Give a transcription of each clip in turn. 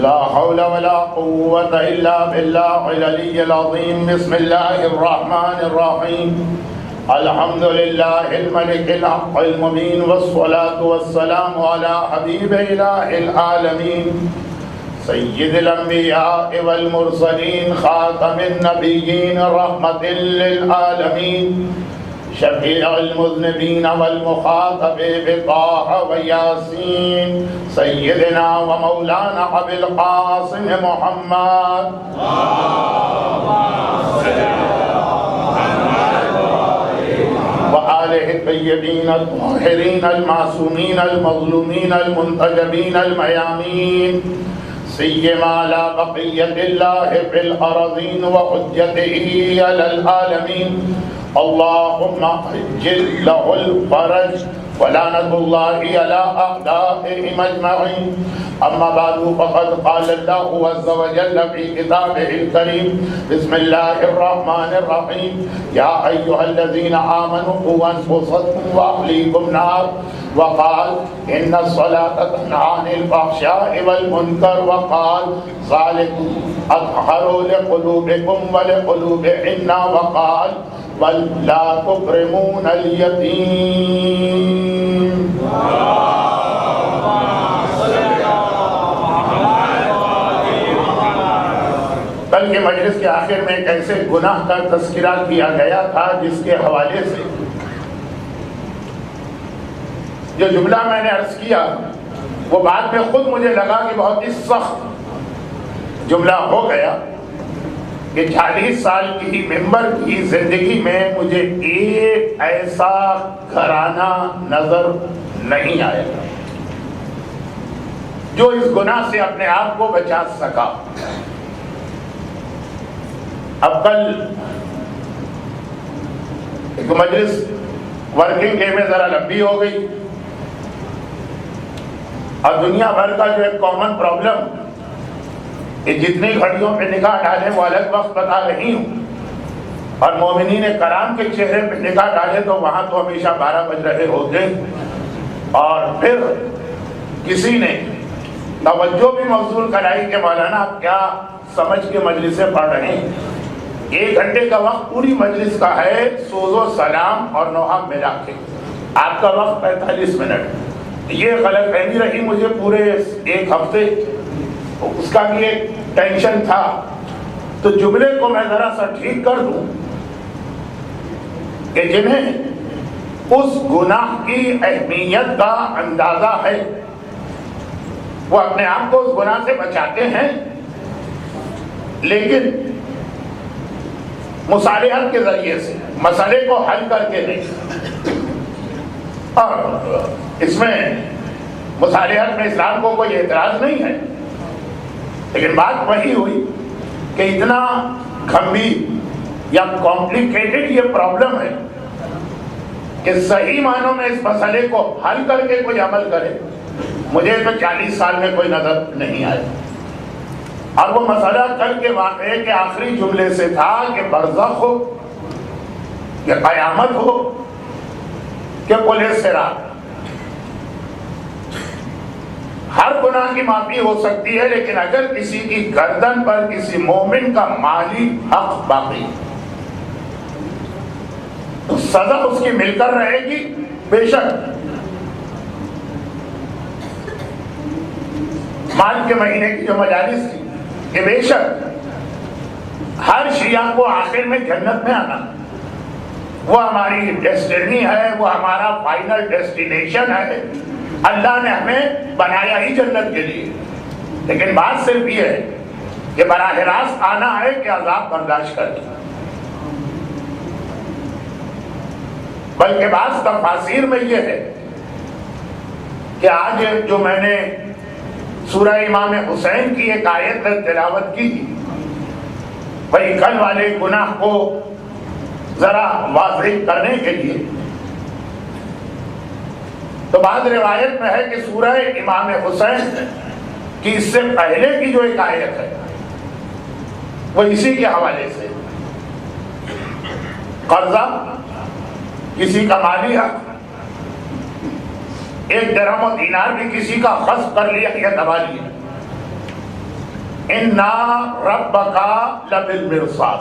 لا حول ولا قوة إلا بالله العلي العظيم. بسم الله الرحمن الرحيم. الحمد لله الملك الحق المبين، والصلاة والسلام على حبيب إله العالمين سيد الأنبياء والمرسلين خاتم النبيين رحمة للعالمين شفيع المذنبين والمخاطب بطه وياسين سيدنا ومولانا أبي القاسم محمد وآله الطيبين الطاهرين المعصومين المظلومين المنتجبين الميامين سيما على بقية الله في الأرضين وحجته على العالمين. اللهم عجل له الفرج ولعنة الله على أعدائهم أجمعين. أما بعد فقد قال الله عز وجل في كتابه الكريم: بسم الله الرحمن الرحيم. يا أيها الذين آمنوا قوا أنفسكم وأهليكم نار. وقال: إن الصلاة تنهى عن الفحشاء والمنكر. وقال: ذلكم أطهر لقلوبكم ولقلوبهن. وقال: بل لا تكرمون اليتيم. کل کے مجلس کے آخر میں ایک ایسے گناہ کا تذکرہ کیا گیا تھا جس کے حوالے سے جو جملہ میں نے عرض کیا وہ بعد میں خود مجھے لگا کہ بہت ہی سخت جملہ ہو گیا کہ 40 سال کی ممبر کی زندگی میں مجھے ایک ایسا گھرانہ نظر نہیں آیا جو اس گناہ سے اپنے آپ کو بچا سکا. اب کل ایک مجلس ورکنگ ڈے میں ذرا لمبی ہو گئی اور دنیا بھر کا جو ایک کامن پرابلم کہ جتنی گھڑیوں پہ نگاہ ڈالے وہ الگ وقت بتا رہی ہوں اور مومنین کرام کے چہرے پہ نگاہ ڈالے تو وہاں تو ہمیشہ 12 بج رہے ہوتے. اور پھر کسی نے توجہ بھی مبذول کرائی کہ مولانا آپ کیا سمجھ کے مجلسیں پڑھ رہے ہیں. 1 گھنٹے کا وقت پوری مجلس کا ہے، سوز و سلام اور نوحہ ملا کے آپ کا وقت 45 منٹ. یہ غلط فہمی رہی مجھے پورے 1 ہفتے، اس کا بھی ایک ٹینشن تھا. تو جملے کو میں ذرا سا ٹھیک کر دوں کہ جنہیں اس گناہ کی اہمیت کا اندازہ ہے وہ اپنے آپ کو اس گناہ سے بچاتے ہیں، لیکن مصالحت کے ذریعے سے مسئلے کو حل کر کے نہیں. اور اس میں مصالحت میں اسلام کو کوئی اعتراض نہیں ہے، لیکن بات وہی ہوئی کہ اتنا گھمبیر یا کمپلیکیٹڈ یہ پرابلم ہے کہ صحیح معنوں میں اس مسئلے کو حل کر کے کوئی عمل کرے مجھے تو 40 سال میں کوئی نظر نہیں آیا. اور وہ مسئلہ کل کے واقعے کے آخری جملے سے تھا کہ برزخ ہو کہ قیامت ہو کہ پولیس سے رات، ہر گناہ کی معافی ہو سکتی ہے، لیکن اگر کسی کی گردن پر کسی مومن کا مالی حق باقی تو سزا اس کی مل کر رہے گی. بے شک مال کے مہینے کی جو مجالس تھی کہ بے شک ہر شیعہ کو آخر میں جنت میں آنا، وہ ہماری ڈیسٹینی ہے، وہ ہمارا فائنل ڈیسٹینیشن ہے. اللہ نے ہمیں بنایا ہی جنت کے لیے، لیکن بات صرف یہ ہے کہ براہ راست آنا ہے کہ عذاب برداشت کریں. بلکہ بعض تفاسیر میں یہ ہے کہ آج جو میں نے سورہ امام حسین کی ایک آیت تلاوت کی تھی وہی کل والے گناہ کو ذرا واضح کرنے کے لیے، تو بعض روایت میں ہے کہ سورہ امام حسین کی اس سے پہلے کی جو ایک آیت ہے وہ اسی کے حوالے سے قرضہ، کسی کا مالی حق، 1 درہم و دینار بھی کسی کا غصب کر لیا یا دبا لیا اِنَّا رَبَّكَ لَبِالْمِرْصَادِ،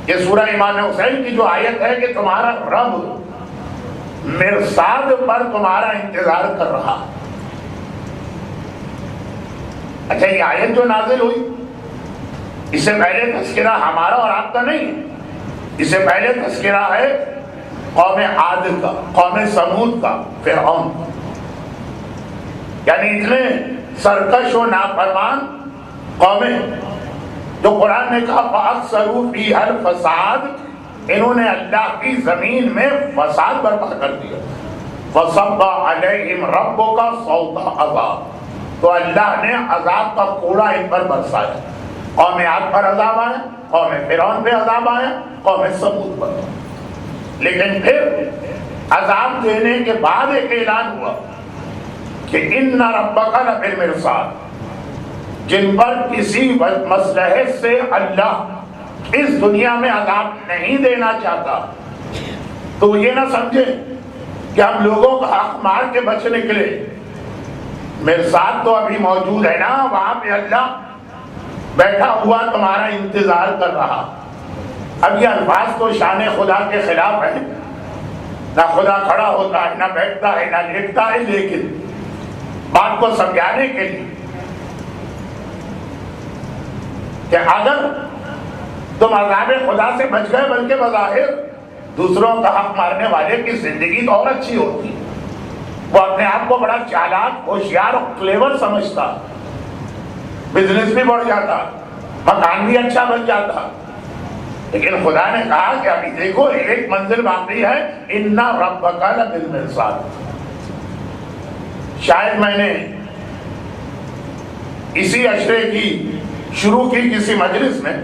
یہ سورہ امام حسین کی جو آیت ہے کہ تمہارا رب مرصاد پر تمہارا انتظار کر رہا۔ اچھا، یہ آیت جو نازل ہوئی اس سے پہلے تذکرہ ہمارا اور آپ کا نہیں، اس سے پہلے تذکرہ ہے قوم عاد کا، قوم سمود کا، فرعون کا، یعنی اتنے سرکش و نافرمان قومیں جو قرآن نے کہا فَأَكْثَرُوا فِيهَا الْفَسَادَ، انہوں نے اللہ کی زمین میں فساد برپا کر دیا۔ فَصَبَّ عَلَيْهِمْ رَبُّكَ صَوْتَ عَذَابٍ، تو اللہ نے عذاب کا کوڑا ان پر برسایا۔ قوم عاد پر عذاب آیا، قوم فرعون پہ عذاب آیا، قوم سمود پر۔ لیکن پھر عذاب دینے کے بعد ایک اعلان ہوا کہ اِنَّ رَبَّكَ لَبِالْمِرْصَادِ، جن پر کسی مصلحت سے اللہ اس دنیا میں عذاب نہیں دینا چاہتا تو یہ نہ سمجھے کہ ہم لوگوں کا حق مار کے بچ نکلے۔ مرصاد تو ابھی موجود ہے نا، وہاں پہ اللہ بیٹھا ہوا تمہارا انتظار کر رہا۔ اب یہ الفاظ تو شان خدا کے خلاف ہے، نہ خدا کھڑا ہوتا ہے، نہ بیٹھتا ہے، نہ لیٹتا ہے، لیکن بات کو سمجھانے کے لیے کہ اگر تم عذاب خدا سے بچ گئے بلکہ بظاہر دوسروں کا حق مارنے والے کی زندگی تو اور اچھی ہوتی، وہ اپنے آپ کو بڑا چالاک، ہوشیار اور کلیور سمجھتا، بزنس بھی بڑھ جاتا، مکان بھی اچھا بن جاتا۔ لیکن خدا نے کہا کہ ابھی دیکھو ایک منزل باقی ہے، اِنَّ رَبَّكَ لَبِالْمِرْصَادِ۔ شاید میں نے اسی عشرے کی شروع کی کسی مجلس میں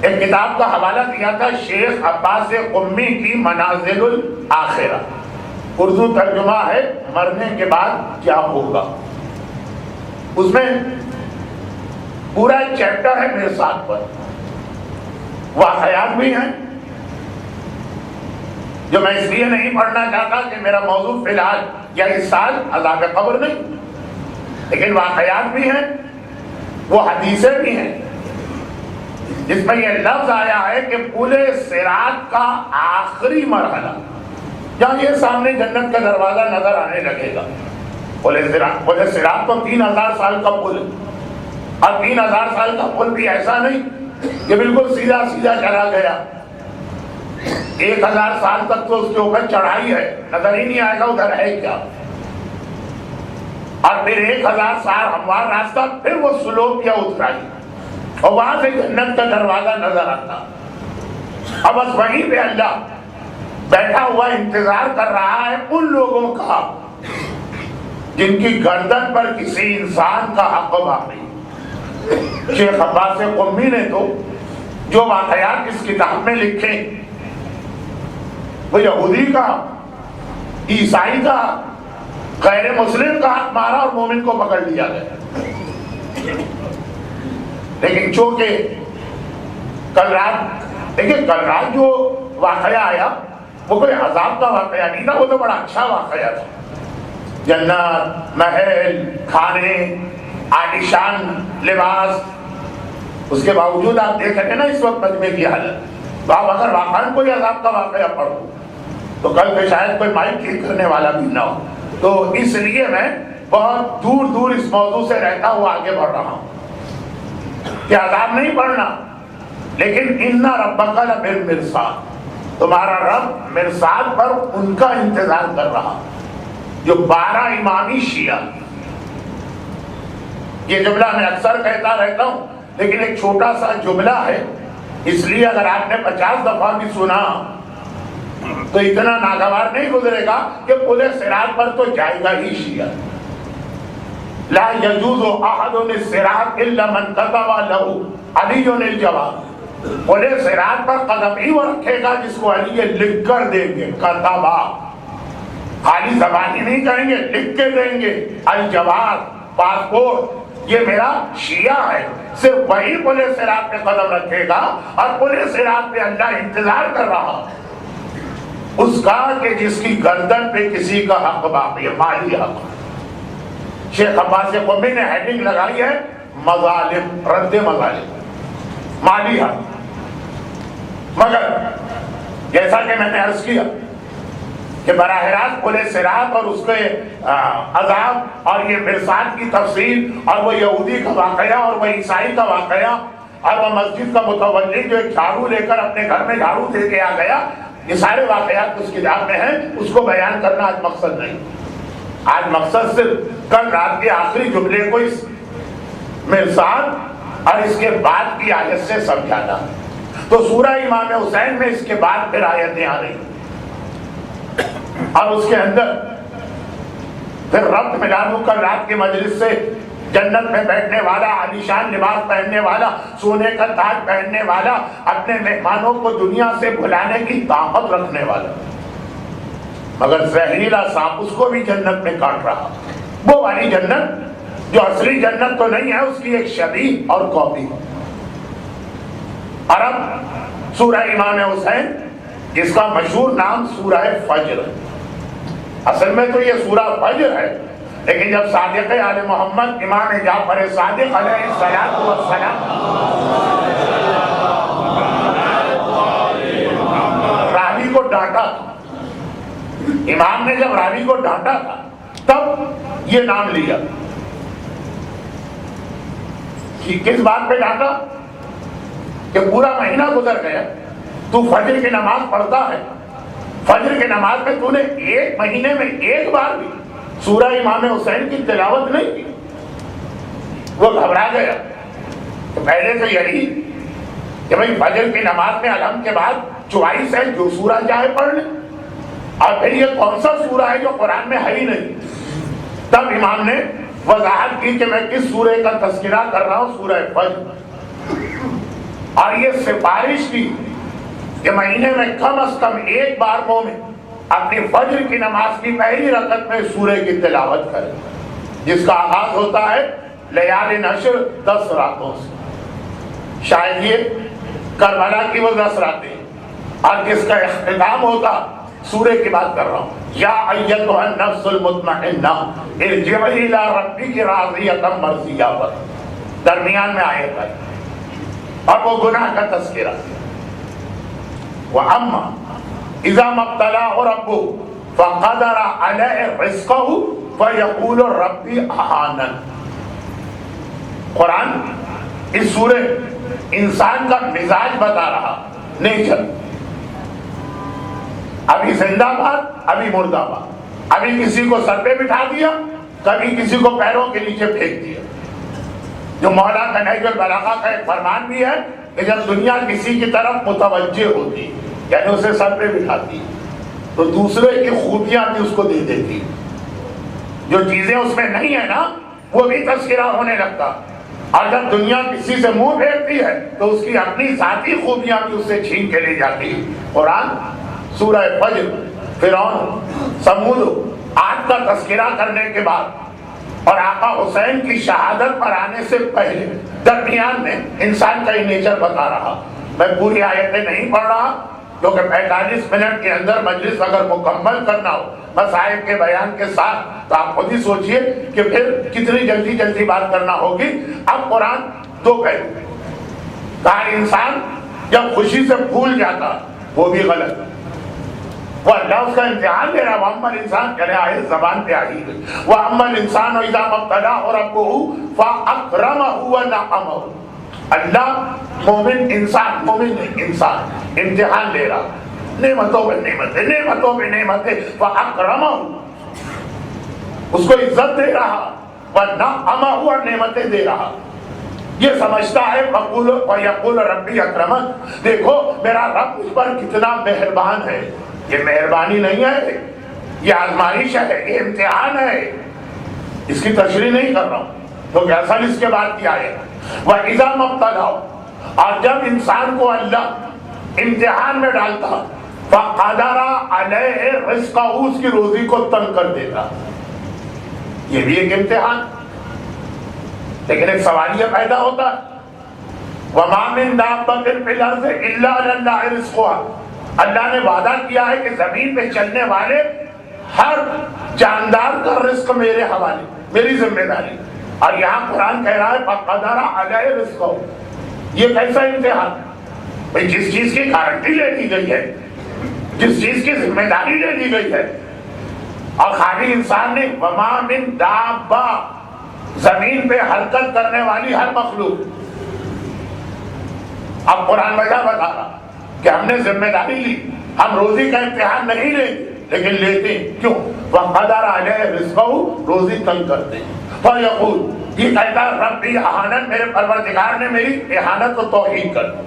ایک کتاب کا حوالہ دیا تھا، شیخ عباس قمی کی منازل الآخرہ، اردو ترجمہ ہے مرنے کے بعد کیا ہوگا۔ اس میں پورا ایک چیپٹر ہے مرصاد پر، واقعات بھی ہیں جو میں اس لیے نہیں پڑھنا چاہتا کہ میرا موضوع فی الحال یا اس سال عذاب قبر نہیں، لیکن واقعات بھی ہیں، وہ حدیثیں بھی ہیں جس میں یہ لفظ آیا ہے کہ پل صراط کا آخری مرحلہ، جہاں یہ سامنے جنت کا دروازہ نظر آنے لگے گا، پل صراط تو 3000 سال کا پل ہے، اور 3000 سال کا پل بھی ایسا نہیں کہ بالکل سیدھا سیدھا چلا گیا، 1000 سال تک تو اس کے اوپر چڑھائی ہے، نظر ہی نہیں آئے گا ادھر ہے کیا، اور پھر 1000 سال ہموار راستہ، پھر وہ سلوپ یا اترائی، اور وہاں سے جنت کا دروازہ نظر آتا۔ اب بس وہیں پہ اللہ بیٹھا ہوا انتظار کر رہا ہے ان لوگوں کا جن کی گردن پر کسی انسان کا حق باقی۔ شیخ عباس قمی نے تو جو واقعات اس کتاب میں لکھے، وہ یہودی کا، عیسائی کا، غیر مسلم کا حق مارا اور مومن کو پکڑ لیا گیا۔ لیکن چونکہ کل رات جو واقعہ آیا وہ کوئی عذاب کا واقعہ نہیں تھا، وہ تو بڑا اچھا واقعہ تھا، جنت، محل، کھانے، عالیشان لباس، اس کے باوجود آپ دیکھ رہے ہیں نا اس وقت مجمع کی حالت، تو آپ اگر واقعاً کوئی عذاب کا واقعہ پڑھو تو کل پہ شاید کوئی مائک ٹھیک کرنے والا بھی نہ ہو۔ تو اس لیے میں بہت دور دور اس موضوع سے رہتا ہوا آگے بڑھ رہا ہوں کہ عذاب نہیں پڑھنا، لیکن اِنَّ رَبَّكَ لَبِالْمِرْصَادِ، تمہارا رب مرصاد پر ان کا انتظار کر رہا۔ جو 12 امامی شیعہ، یہ جملہ میں اکثر کہتا رہتا ہوں لیکن ایک چھوٹا سا جملہ ہے، اس لیے اگر آپ نے 50 دفعہ بھی سنا تو اتنا ناگوار نہیں گزرے گا کہ پل صراط پر تو جائے گا ہی شیعہ۔ لا يجوز احد الصراط الا من كتب له علی الجواب، پل صراط پر قدم ہی وہ رکھے گا جس کو علی لکھ کر دیں گے، کتبا، خالی زبان ہی نہیں کہیں گے، لکھ کے دیں گے، الجواب، پاسپورٹ، یہ میرا شیعہ ہے، صرف وہی پل صراط پہ قدم رکھے گا، اور پل صراط پہ اللہ انتظار کر رہا اس کا کہ جس کی گردن پہ کسی کا حق باقی ہے، مالی حق۔ شیخ عباس قمی نے ہیڈنگ لگائی ہے مظالم، رد مظالم، مالی حق. مگر جیسا کہ میں نے عرض کیا کہ براہ راست پل صراط اور اس کے عذاب اور یہ مرصاد کی تفصیل اور وہ یہودی کا واقعہ اور وہ عیسائی کا واقعہ اور وہ مسجد کا متولی جو ایک جھاڑو لے کر اپنے گھر میں جھاڑو دے کے آ گیا، یہ سارے واقعات اس کتاب میں ہیں. اس کو بیان کرنا آج مقصد نہیں. آج مقصد صرف کل رات کے آخری جملے کو اس مرصاد اور اس کے بعد کی آیت سے سمجھانا. تو سورہ امام حسین میں اس کے بعد پھر آیتیں آ رہی اور اس کے اندر پھر ربط ملا دوں کل رات کے مجلس سے. جنت میں بیٹھنے والا، عالیشان لباس پہننے والا، سونے کا تاج پہننے والا، اپنے مہمانوں کو دنیا سے بھلانے کی طاقت رکھنے والا، مگر زہریلا سانپ اس کو بھی جنت میں کاٹ رہا. وہ والی جنت جو اصلی جنت تو نہیں ہے، اس کی ایک شبیہ اور کاپی. اور اب سورہ امام حسین جس کا مشہور نام سورہ فجر، اصل میں تو یہ سورہ فجر ہے، لیکن جب صادق آل محمد امام جعفر صادق علیہ السلام راوی کو ڈانٹا تھا، امام نے جب راوی کو ڈانٹا تھا تب یہ نام لیا. کس بات پہ ڈانٹا؟ کہ پورا مہینہ گزر گیا، تو فجر کی نماز پڑھتا ہے، فجر کی نماز میں تو نے ایک مہینے میں ایک بار بھی سورہ امام حسین کی تلاوت نہیں کی. وہ گھبرا گیا. تو پہلے تو یہی کہ بھائی فجر کی نماز میں الحمد کے بعد 44 ہے، جو سورہ چاہے پڑھ لیں. اور پھر یہ کون سا سورہ ہے جو قرآن میں ہے ہی نہیں؟ تب امام نے وضاحت کی کہ میں کس سورہ کا تذکرہ کر رہا ہوں، سورہ فجر. اور یہ سفارش کی کہ مہینے میں کم از کم ایک بار مومن اپنی فجر کی نماز کی پہلی رکعت میں سورہ کی تلاوت کرے، جس کا آغاز ہوتا ہے لیال نشر 10 راتوں سے. شاید یہ کربلا کی وہ 10 راتیں، اور جس کا اختتام ہوتا سورہ کی بات کر رہا ہوں، یا ایتھا النفس المطمئنہ ارجعی الی ربک راضیۃ مرضیہ پر درمیان میں آیت ہے. اور وہ گناہ کا تذکرہ. وَأَمَّا اِذَا مَبْتَلَاهُ رَبُّهُ فَقَدَرَ عَلَيْهِ رِزْقَهُ فَيَقُولُ رَبِّ أَهَانَنِ. قرآن اس سورہ انسان کا مزاج بتا رہا، نیچر. ابھی زندہ باد، ابھی مردہ باد، ابھی کسی کو سر پہ بٹھا دیا، کبھی کسی کو پیروں کے نیچے پھینک دیا. جو مولا کا نہج البلاغہ کا ایک فرمان بھی ہے کہ جب دنیا کسی کی طرف متوجہ ہوتی، یعنی اسے سر پہ بٹھاتی، تو دوسرے کی خوبیاں بھی اس کو دے دیتی. جو چیزیں اس میں نہیں ہے نا، وہ بھی تذکرہ ہونے لگتا. اور جب دنیا کسی سے منہ پھیرتی ہے تو اس کی اپنی ذاتی خوبیاں بھی اس سے چھین کے لے جاتی. قرآن سورہ فجر فرعون، سمود، عاد کا تذکرہ کرنے کے بعد اور آقا حسین کی شہادت پر آنے سے پہلے درمیان میں انسان کا ہی نیچر بتا رہا. میں پوری آیتیں نہیں پڑھ رہا کیونکہ 45 منٹ کے اندر مجلس اگر مکمل کرنا ہو مسائل کے بیان کے ساتھ تو آپ خود ہی سوچئے کہ پھر کتنی جلدی جلدی بات کرنا ہوگی. اب قرآن دو پہلو. کہا انسان جب خوشی سے پھول جاتا وہ بھی غلط، وہ اللہ اس کا امتحان دے رہا. وَأَمَّا الْإِنسَانُ کہہ رہے آئے زبان پہ آئی گئی. وَأَمَّا الْإِنسَانُ إِذَا مَا ابْتَلَاهُ رَبُّهُ فَأَكْرَمَهُ وَنَعَمَهُ. اللہ مومن انسان، مومن انسان امتحان لے رہا، نعمتوں پہ نعمتیں، نعمتوں پہ نعمتیں. فَأَكْرَمَهُ اس کو عزت دے رہا، وَنَعَمَهُ اور نعمتیں دے رہا. یہ سمجھتا ہے وَيَقُولُ رَبِّي أَكْرَمَنِ، دیکھو میرا رب اس پر کتنا مہربان ہے. یہ مہربانی نہیں ہے، یہ آزمائش ہے، یہ امتحان ہے. اس کی تشریح نہیں کر رہا ہوں تو اصل اس کے بعد کیا ہے. وَإِذَا مَا ابْتَلَاهُ اور جب انسان کو اللہ امتحان میں ڈالتا فَقَدَرَ عَلَيْهِ رِزْقَهُ اس کی روزی کو تنگ کر دیتا. یہ بھی ایک امتحان. لیکن ایک سوال یہ پیدا ہوتا وَمَا مِن دَابَّةٍ فِي الْأَرْضِ إِلَّا عَلَى اللَّهِ رِزْقُهَا. اللہ نے وعدہ کیا ہے کہ زمین پہ چلنے والے ہر جاندار کا رزق میرے حوالے. میری ذمہ داری. اور یہاں قرآن کہہ رہا ہے فَقَدَرَ عَلَيْهِ رِزْقَهُ. یہ کیسا امتحان ہے بھائی؟ جس چیز کی گارنٹی لے لی گئی ہے، جس چیز کی ذمہ داری لے لی گئی ہے، اور خالی انسان نے وَمَا مِن دَابَّةٍ، زمین پہ حرکت کرنے والی ہر مخلوق. اب قرآن وجہ بتا رہا کہ ہم نے ذمہ داری لی، ہم روزی کا امتحان نہیں لیں لیکن لیتے ہیں. کیوں؟ وَقَدَرَ عَلَيْهِ رِزْقَهُ، روزی تنگ کرتے ہیں. فَيَقُولُ، یہ کہتا ہے ربی اہانت، میرے پروردگار نے میری اہانت کو توہین کر دی.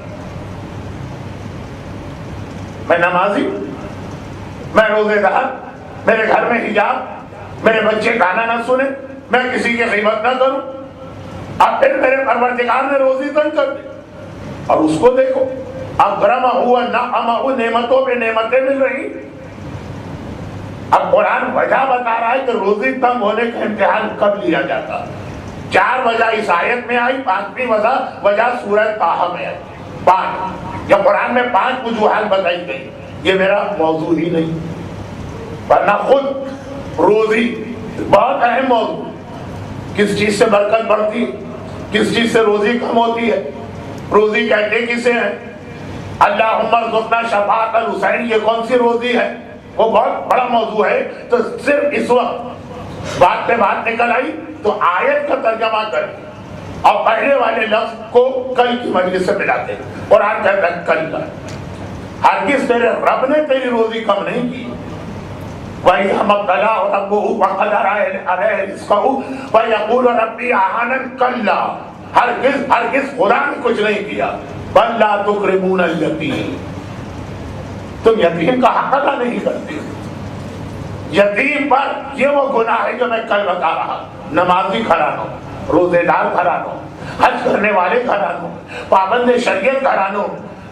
میں نمازی، میں روزے دار، میرے گھر میں حجاب، میرے بچے گانا نہ سنیں، میں کسی کی غیبت نہ کروں، اب پھر میرے پروردگار نے روزی تنگ کر دی. اور اس کو دیکھو اکرمہ ہوا نعمہ، نعمتوں پہ نعمتیں مل رہی. اب قرآن وجہ بتا رہا ہے کہ روزی تنگ ہونے کا امتحان کب لیا جاتا. 4 وجہ اس آیت میں آئی، 5ویں وجہ سورہ طٰہٰ میں آئی. 5 یا قرآن میں 5 وجوہات بتائی گئی. یہ میرا موضوع ہی نہیں، ورنہ خود روزی بہت اہم موضوع. کس چیز سے برکت بڑھتی ہے، کس چیز سے روزی کم ہوتی ہے، روزی کہتے کسے ہیں. اللہم ارزقنا شفاعۃ الحسین، یہ کون سی روزی ہے؟ وہ بہت بڑا موضوع ہے. تو صرف اس وقت بات پہ بات نکل آئی تو آیت کا ترجمہ کر اور پہلے والے لفظ کو کل کی مجلس سے ملاتے ہیں. قرآن کہتا ہے کل کا، ہرگز تیرے رب نے تیری روزی کم نہیں کی. وَإِذَا ابْتَلَاهُ رَبُّهُ فَقَدَرَ عَلَيْهِ رِزْقَهُ وَيَقُولُ رَبِّي أَهَانَنِ، کلا، ہرگز خدا نے کچھ نہیں کیا. بَلْ لَا تُكْرِمُونَ الْيَتِيمَ، تم یتیم کا حق ادا نہیں کرتے. یتیم پر یہ وہ گناہ ہے جو میں کل بتا رہا. نمازی گھرانوں، روزے دار گھرانوں، حج کرنے والے گھرانوں، پابند شریعت گھرانوں،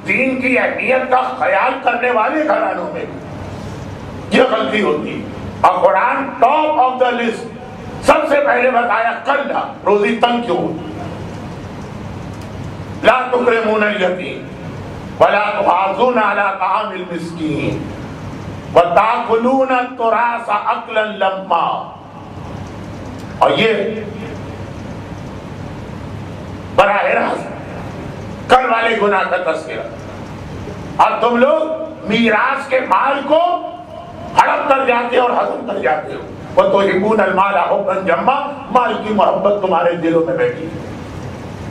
دین کی اہمیت کا خیال کرنے والے گھرانوں میں یہ غلطی ہوتی. اور قرآن ٹاپ آف دا لسٹ سب سے پہلے بتایا کل، روزی تنگ کیوں. لا تکرمون الیتیم ولا تحاضون علی طعام المسکین وتاکلون التراث اکلا لما. اور یہ براہ راست کل والے گناہ کا تذکرہ. اور تم لوگ میراث کے مال کو ہڑپ کر جاتے ہو اور ہضم کر جاتے ہو. وَتُحِبُّونَ الْمَالَ حُبًّا جَمًّا، مال کی محبت تمہارے دلوں میں بیٹھی ہے.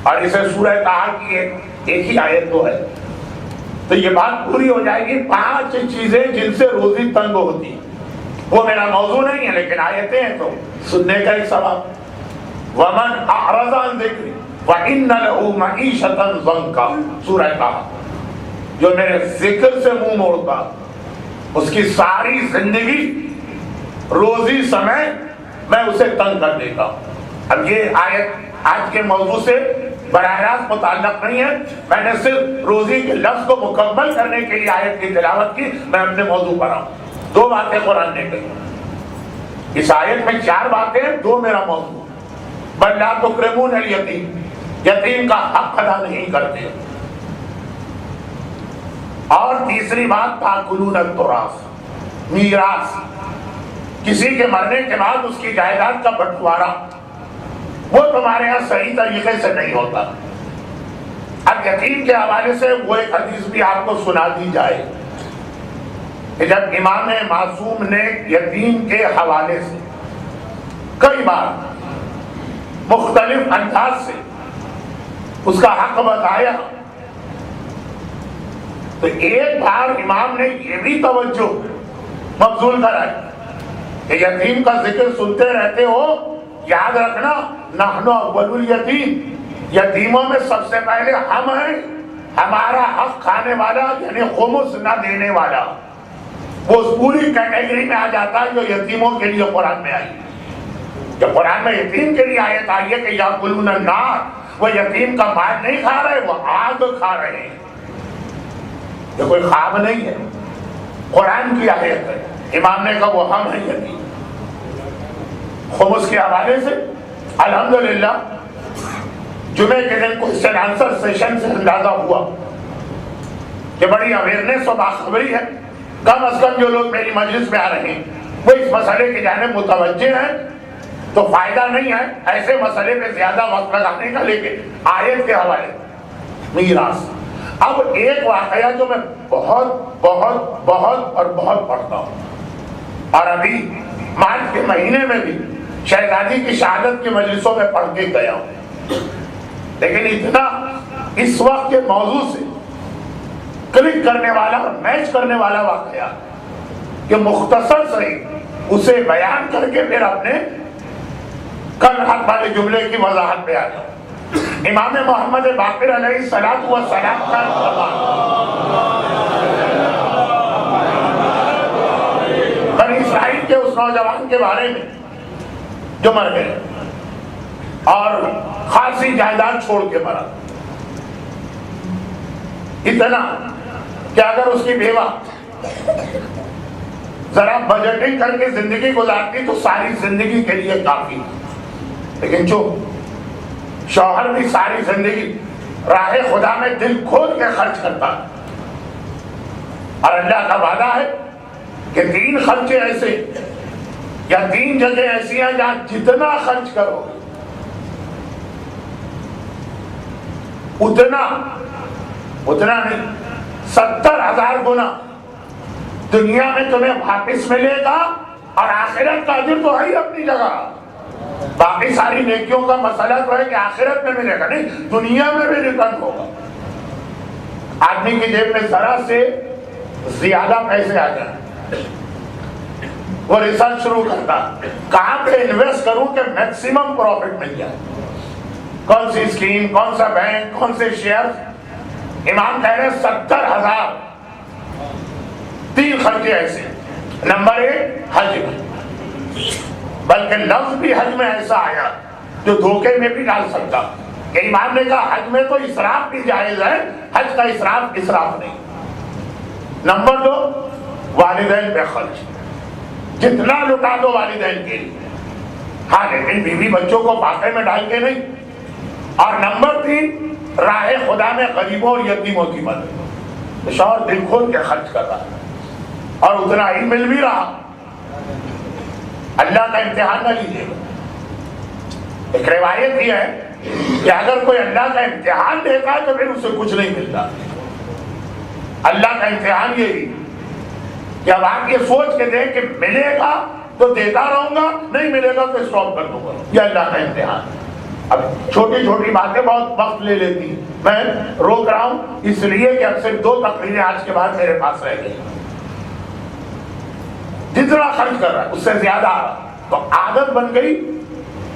اور اسے سورہ طٰہٰ کی ایک ہی آیت تو ہے. تو یہ بات پوری ہو جائے گی. 5 چیزیں جن سے روزی تنگ ہوتی. وہ میرا موضوع نہیں ہے لیکن آیتیں ہیں تو سننے کا ایک ثواب. وَمَنْ أَعْرَضَ عَنْ ذِكْرِي فَإِنَّ لَهُ مَعِيشَةً ضَنْكًا، سورہ طٰہٰ. جو میرے ذکر سے منہ موڑتا اس کی ساری زندگی روزی سمیت میں اسے تنگ کر دیتا ہوں. اب یہ آیت آج کے موضوع سے براہ راست متعلق نہیں ہے. میں نے صرف روزی کے لفظ کو مکمل کرنے کے لیے آیت کی تلاوت کی. میں اپنے موضوع پر آؤں. 2 باتیں قرآن نے کہی. اس آیت میں 4 باتیں، 2 میرا موضوع. بل لا تکرمون الیتیم، یتیم کا حق ادا نہیں کرتے. اور تیسری بات تاکلون التراث، میراث، کسی کے مرنے کے بعد اس کی جائیداد کا بٹوارا، وہ تمہارے یہاں صحیح طریقے سے نہیں ہوتا. اب یتیم کے حوالے سے وہ ایک حدیث بھی آپ کو سنا دی جائے کہ جب امام معصوم نے یتیم کے حوالے سے کئی بار مختلف انداز سے اس کا حق بتایا تو ایک بار امام نے یہ بھی توجہ مبذول کرائی کہ یتیم کا ذکر سنتے رہتے ہو، یاد رکھنا نحن اول الیتیم، یتیموں میں سب سے پہلے ہم ہیں. ہمارا حق کھانے والا یعنی خمس نہ دینے والا وہ اس پوری کیٹیگری میں آ جاتا ہے جو یتیموں کے لیے قرآن میں آئی. جب قرآن میں یتیم کے لیے آیت آئی ہے کہ یاکلون النار، وہ یتیم کا مال نہیں کھا رہے، وہ آگ کھا رہے ہیں. یہ کوئی خواب نہیں ہے، قرآن کی آیت ہے. امام نے کہا وہ ہم ہیں یتیم. خمس کے حوالے سے الحمدللہ جمعے کے دن کوشچن آنسر سیشن سے اندازہ ہوا کہ بڑی اویئرنیس و باخبری ہے. کم از کم جو لوگ میری مجلس میں آ رہے ہیں وہ اس مسئلے کی جانب متوجہ ہیں تو فائدہ نہیں ہے ایسے مسئلے پہ زیادہ وقت لگانے کا، لیکن آیت کے حوالے میراث۔ اب ایک واقعہ جو میں بہت بہت بہت اور بہت پڑھتا ہوں، اور ابھی مارچ کے مہینے میں بھی شہزادی کی شہادت کی مجلسوں میں پڑھ کے گیا ہوں، لیکن اتنا اس وقت کے موضوع سے کلک کرنے والا اور میچ کرنے والا واقعہ کہ مختصر سے اسے بیان کر کے پھر اپنے کل رات والے جملے کی وضاحت پہ آ جاؤ۔ امام محمد باقر علیہ السلام کا بنی اسرائیل کے اس نوجوان کے بارے میں جو مر گئے اور خاصی جائیداد چھوڑ کے مرا، اتنا کہ اگر اس کی بیوہ ذرا بجٹنگ کر کے زندگی گزارتی تو ساری زندگی کے لیے کافی، لیکن جو شوہر بھی ساری زندگی راہ خدا میں دل کھول کے خرچ کرتا ہے، اور اللہ کا وعدہ ہے کہ 3 خرچے ایسے یا 3 جگہ ایسی ہیں جہاں جتنا خرچ کرو اتنا نہیں 70,000 گنا دنیا میں تمہیں واپس ملے گا، اور آخرت کا اجر تو ہے ہی اپنی جگہ۔ باقی ساری نیکیوں کا مسئلہ تو ہے کہ آخرت میں ملے گا، نہیں دنیا میں بھی ریٹرن ہوگا۔ آدمی کی جیب میں ذرا سے زیادہ پیسے آ جائیں، وہ ریسرچ شروع کرتا کہاں پہ انویسٹ کروں کہ میکسیمم پروفٹ مل جائے، کون سی اسکیم، کون سا بینک، کون سے شیئر۔ امام کہہ رہے 70,000 3 خرچے ایسے۔ نمبر 1 حج میں، بلکہ لفظ بھی حج میں ایسا آیا جو دھوکے میں بھی ڈال سکتا کہ امام نے کہا حج میں تو اسراف بھی جائز ہے، حج کا اسراف نہیں۔ نمبر 2 والدین پہ خرچ، جتنا لٹا دو والدین کے لیے، ہاں لیکن بیوی بچوں کو فاقے میں ڈال کے نہیں۔ اور نمبر 3 راہ خدا میں غریبوں اور یتیموں کی مدد، شوہر دل کھول کے خرچ کر رہا ہے اور اتنا ہی مل بھی رہا۔ اللہ کا امتحان نہ لیجیے گا۔ ایک روایت یہ ہے کہ اگر کوئی اللہ کا امتحان دیتا ہے تو پھر اسے کچھ نہیں ملتا۔ اللہ کا امتحان یہی کہ اب آپ یہ سوچ کے دیں کہ ملے گا تو دیتا رہوں گا، نہیں ملے گا تو اسٹاپ کر دوں گا، یہ اللہ کا امتحان۔ اب چھوٹی چھوٹی باتیں بہت وقت لے لیتی، میں روک رہا ہوں اس لیے کہ اب صرف 2 تقریریں آج کے بعد میرے پاس رہ گئی۔ جتنا خرچ کر رہا ہے اس سے زیادہ آ رہا، تو عادت بن گئی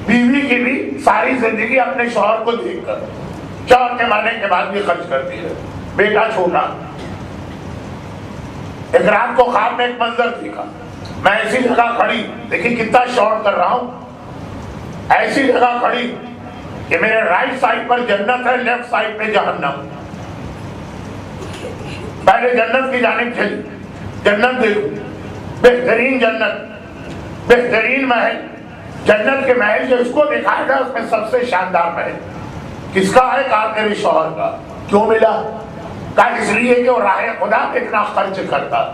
بیوی کی بھی ساری زندگی اپنے شوہر کو دیکھ کر، شوہر کے مرنے کے بعد بھی خرچ کرتی ہے۔ بیٹا چھوٹا، ایک رات کو خواب میں ایک منظر دیکھا، میں ایسی جگہ کھڑی، دیکھیں کتنا شارٹ کر رہا ہوں، ایسی جگہ کھڑی کہ میرے رائٹ سائڈ پر جنت ہے، لیفٹ سائڈ پہ جہنم۔ پہلے جنت کی جانب چلی، جنت دیکھو، بہترین جنت، بہترین محل، جنت کے محل جو اس کو دکھایا گیا اس میں سب سے شاندار محل کس کا ہے؟ کہا تیرے شوہر کا۔ کیوں ملا؟ کہا اس لیے کہ وہ راہ خدا پہ اتنا خرچ کرتا،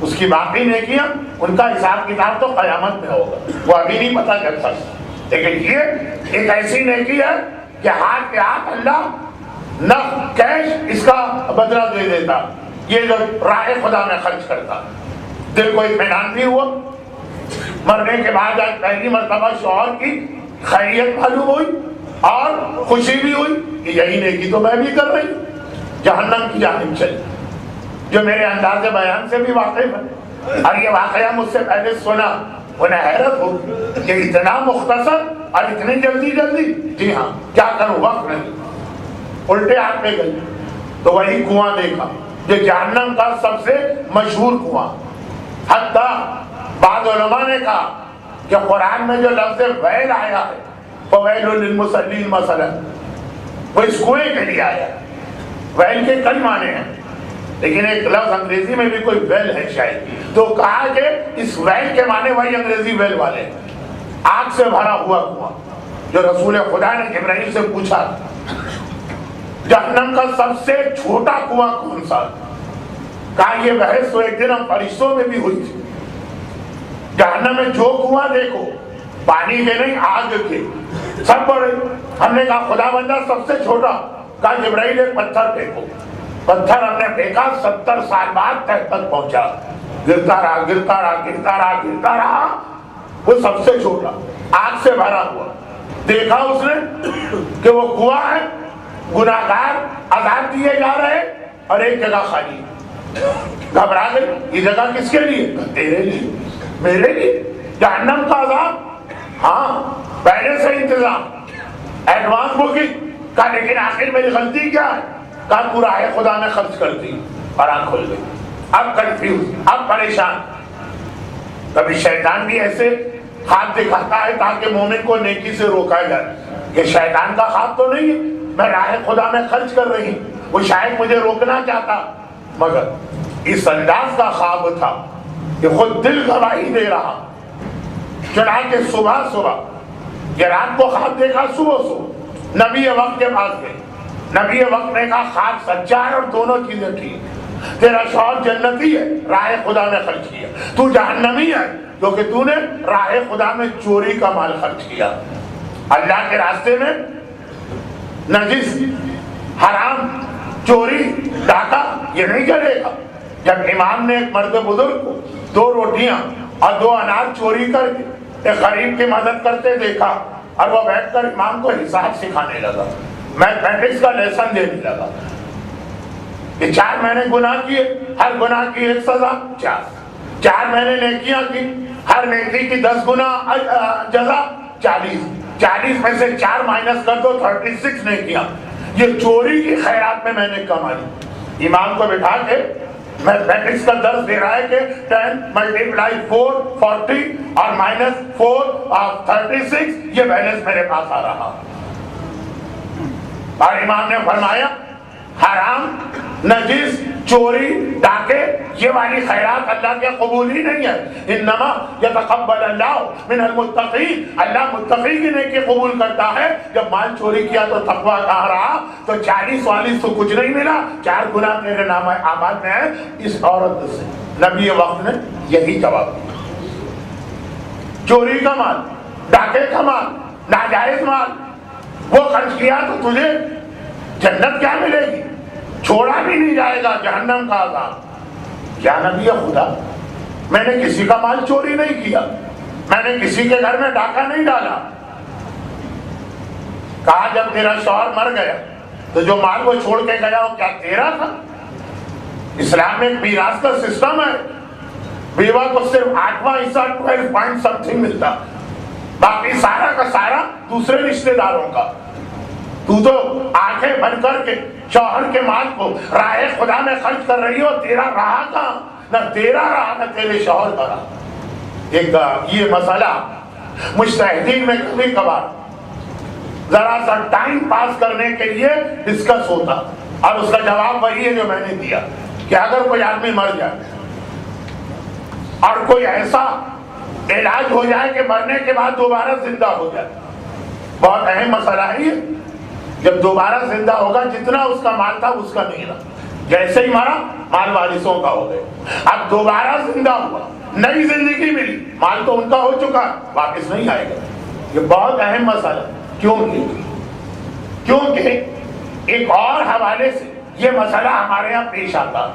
اس کی باقی نیکیاں ان کا حساب کتاب تو قیامت میں ہوگا، وہ ابھی نہیں پتا چل سکتا، لیکن یہ ایک ایسی نیکی ہے کہ ہاتھ کے ہاتھ اللہ نہ کیش اس کا بدلہ دے دیتا، یہ جو راہ خدا میں خرچ کرتا۔ دل کو اطمینان بھی ہوا، مرنے کے بعد آج پہلی مرتبہ شوہر کی خیریت معلوم ہوئی اور خوشی بھی ہوئی کہ یہی نیکی تو میں بھی کر رہی ہوں۔ جہنم کی جانب چلی، جو میرے انداز بیان سے بھی واقف ہے، اور یہ واقعہ مجھ سے پہلے سنا، انہیں حیرت ہو کہ اتنا مختصر اور اتنی جلدی جلدی۔ جی ہاں، کیا کروں، وقت نہیں۔ الٹے ہاتھ پہ گئی تو وہی کنواں دیکھا جو جہنم کا سب سے مشہور کنواں۔ حتیٰ بعض علماء نے کہا کہ قرآن میں جو لفظ ویل آیا ہے، فویل للمصلین مثلا، وہ اس کنویں کے لیے آیا ہے۔ ویل کے کئی معنی ہیں، لیکن ایک لفظ انگریزی میں بھی کوئی ویل ہے شاید، تو کہا کہ اس ویل کے معنی وہی انگریزی ویل والے، آگ سے بھرا ہوا کنواں، جو رسول خدا نے جبرائیل سے پوچھا جہنم کا سب سے چھوٹا کنواں کون سا؟ کہا یہ بحث تو ایک دن ہم فرشتوں میں بھی ہوئی تھی، جہنم میں جو کنواں دیکھو پانی کے نہیں آگ کے، سب بڑے۔ ہم نے کہا خدا بندہ سب سے چھوٹا، کہا جبرائیل ایک پتھر پھینکو۔ پتھر ہم نے پھینکا، 70 سال بعد تہ تک پہنچا، گرتا رہا گرتا رہا گرتا رہا گرتا رہا، وہ سب سے چھوٹا آگ سے بھرا ہوا۔ دیکھا اس نے کہ وہ کنواں ہے، گناہگار عذاب دیے جا رہے اور ایک جگہ خالی۔ گھبرا گئی، یہ جگہ کس کے لیے؟ تیرے لیے، میرے لیے، جہنم کا عذاب۔ ہاں پہلے سے انتظام، ایڈوانس بکنگ۔ کہا لیکن آخر میری غلطی کیا ہے؟ کہا پورا ہے خدا میں خرچ کر دی، اور آنکھ کھل گئی۔ اب کنفیوز، اب پریشان۔ کبھی شیطان بھی ایسے خواب دکھاتا ہے تاکہ مومن کو نیکی سے روکا جائے۔ یہ شیطان کا خواب تو نہیں ہے، میں راہ خدا میں خرچ کر رہی، وہ شاید مجھے روکنا چاہتا، مگر اس انداز کا خواب تھا کہ خود دل گواہی دے رہا۔ چنانچہ صبح صبح، یہ رات کو خواب دیکھا، صبح صبح نبی وقت کے پاس گئے۔ نبی وقت نے کہا خواب سچا ہے اور دونوں چیزیں ٹھیک، تیرا شوہر جنتی ہے، راہ خدا میں خرچ کیا، تو جہنمی ہے کیونکہ تو نے راہ خدا میں چوری کا مال خرچ کیا۔ اللہ کے راستے میں نجس، حرام، چوری، ڈاکہ یہ نہیں چلے گا۔ جب امام نے ایک مرد بزرگ کو 2 روٹیاں اور 2 انار چوری کر کے ایک غریب کی مدد کرتے دیکھا، اور وہ بیٹھ کر امام کو حساب سکھانے لگا، میتھمیٹکس کا لیسن دینے لگا کہ 4 میں نے گناہ کیے، ہر گناہ کی 1 سزا 4 میں نے نیکیاں کی، ہر نیکی کی 10 گنا جزا 40 میں سے 4 مائنس کر دو 36 نیکیاں، یہ چوری کی خیرات میں نے کمائی۔ امام کو بٹھا کے میتھمیٹکس کا درس دے رہا ہے کہ 10 ملٹیپلائی 4 40 اور مائنس 4 36، یہ بیلنس میرے پاس آ رہا۔ اور امام نے فرمایا حرام، نجس، چوری، ڈاکے، یہ والی خیرات اللہ کے قبول ہی نہیں ہے۔ انما یتقبل اللہ من المتقین، اللہ متقی کی نیکی قبول کرتا ہے۔ جب مال چوری کیا تو تقویٰ کہاں رہا؟ تو 40 تو کچھ نہیں ملا، 4 گناہ میرے نام آباد میں ہے اس عورت سے۔ نبی وقت نے یہی جواب دیا۔ چوری کا مال، ڈاکے کا مال، ناجائز مال وہ خرچ کیا تو تجھے جنت کیا ملے گی؟ چھوڑا بھی نہیں جائے گا، جہنم کا عذاب۔ کیا نبی خدا، میں نے کسی کا مال چوری نہیں کیا، میں نے کسی کے گھر میں ڈاکہ نہیں ڈالا۔ کہا جب تیرا شوہر مر گیا تو جو مال وہ چھوڑ کے گیا وہ کیا تیرا تھا؟ اسلام میں ایک میراث کا سسٹم ہے، بیوہ کو صرف 8واں حصہ 12 پوائنٹ سم تھنگ ملتا، باقی سارا کا سارا دوسرے رشتہ داروں کا۔ تو آنکھیں بند کر کے شوہر کے مال کو راہ خدا میں خرچ کر رہی ہو، تیرا رہا کہاں؟ نہ تیرا رہا نہ تیرے شوہر کا رہا۔ ایک یہ مسئلہ مجتہدین میں کبھی کبھار ذرا سا ٹائم پاس کرنے کے لیے ڈسکس ہوتا، اور اس کا جواب وہی ہے جو میں نے دیا کہ اگر کوئی آدمی مر جائے اور کوئی ایسا علاج ہو جائے کہ مرنے کے بعد دوبارہ زندہ ہو جائے، بہت اہم مسئلہ ہے یہ۔ جب دوبارہ زندہ ہوگا جتنا اس کا مال تھا اس کا نہیں رہا، جیسے ہی مرا مال وارثوں کا ہو گئے، اب دوبارہ زندہ ہوا، نئی زندگی ملی، مال تو ان کا ہو چکا، واپس نہیں آئے گا۔ یہ بہت اہم مسئلہ، کیونکہ ایک اور حوالے سے یہ مسئلہ ہمارے یہاں پیش آتا،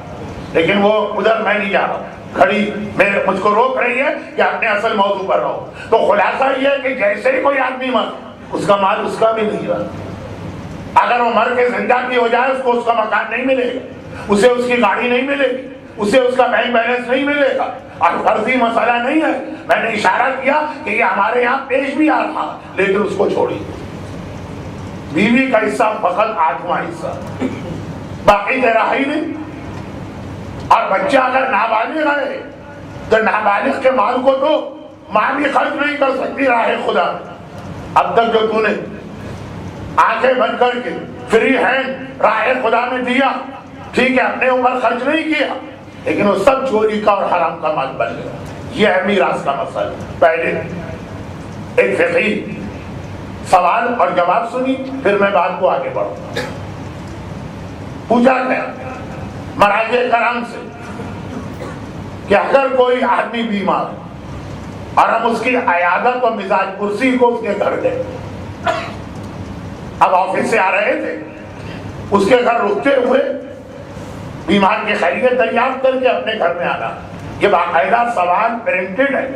لیکن وہ ادھر میں نہیں جا رہا، کھڑی مجھ کو روک رہی ہے کہ اپنے اصل موضوع پر رہو۔ تو خلاصہ یہ ہے کہ جیسے ہی کوئی آدمی مر، اس کا مال اس کا بھی نہیں رہا۔ اگر وہ مر کے زندہ بھی ہو جائے اس کو اس کا مکان نہیں ملے گا، اسے اس کی گاڑی نہیں ملے گی، اسے اس کا بینک بیلنس نہیں ملے گا۔ اور فرضی مسئلہ نہیں ہے، میں نے اشارہ کیا کہ یہ ہمارے یہاں پیش بھی آ رہا، لیکن اس کو چھوڑی۔ بیوی کا حصہ فقط 8واں حصہ، باقی تیرا ہی نہیں۔ اور بچہ اگر نابالغ ہے تو نابالغ کے مال کو تو ماں بھی خرچ نہیں کر سکتی راہ خدا میں۔ اب تک جو تو نے آنکھیں بند کر کے فری ہینڈ راہ خدا میں دیا، ٹھیک ہے، اپنے اوپر خرچ نہیں کیا، لیکن وہ سب چوری کا اور حرام کا مال بن گیا۔ یہ ہے میراث کا مسئلہ۔ پہلے ایک فقہی سوال اور جواب سنی، پھر میں بات کو آگے بڑھوں۔ پوچھا گیا مراجع کرام سے کہ اگر کوئی آدمی بیمار اور ہم اس کی عیادت و مزاج پرسی کو اس کے گھر گئے. اب آفس سے آ رہے تھے, اس کے گھر رکتے ہوئے بیمار کی خیریت دریافت کر کے اپنے گھر میں آنا. یہ باقاعدہ سوال پرنٹڈ ہے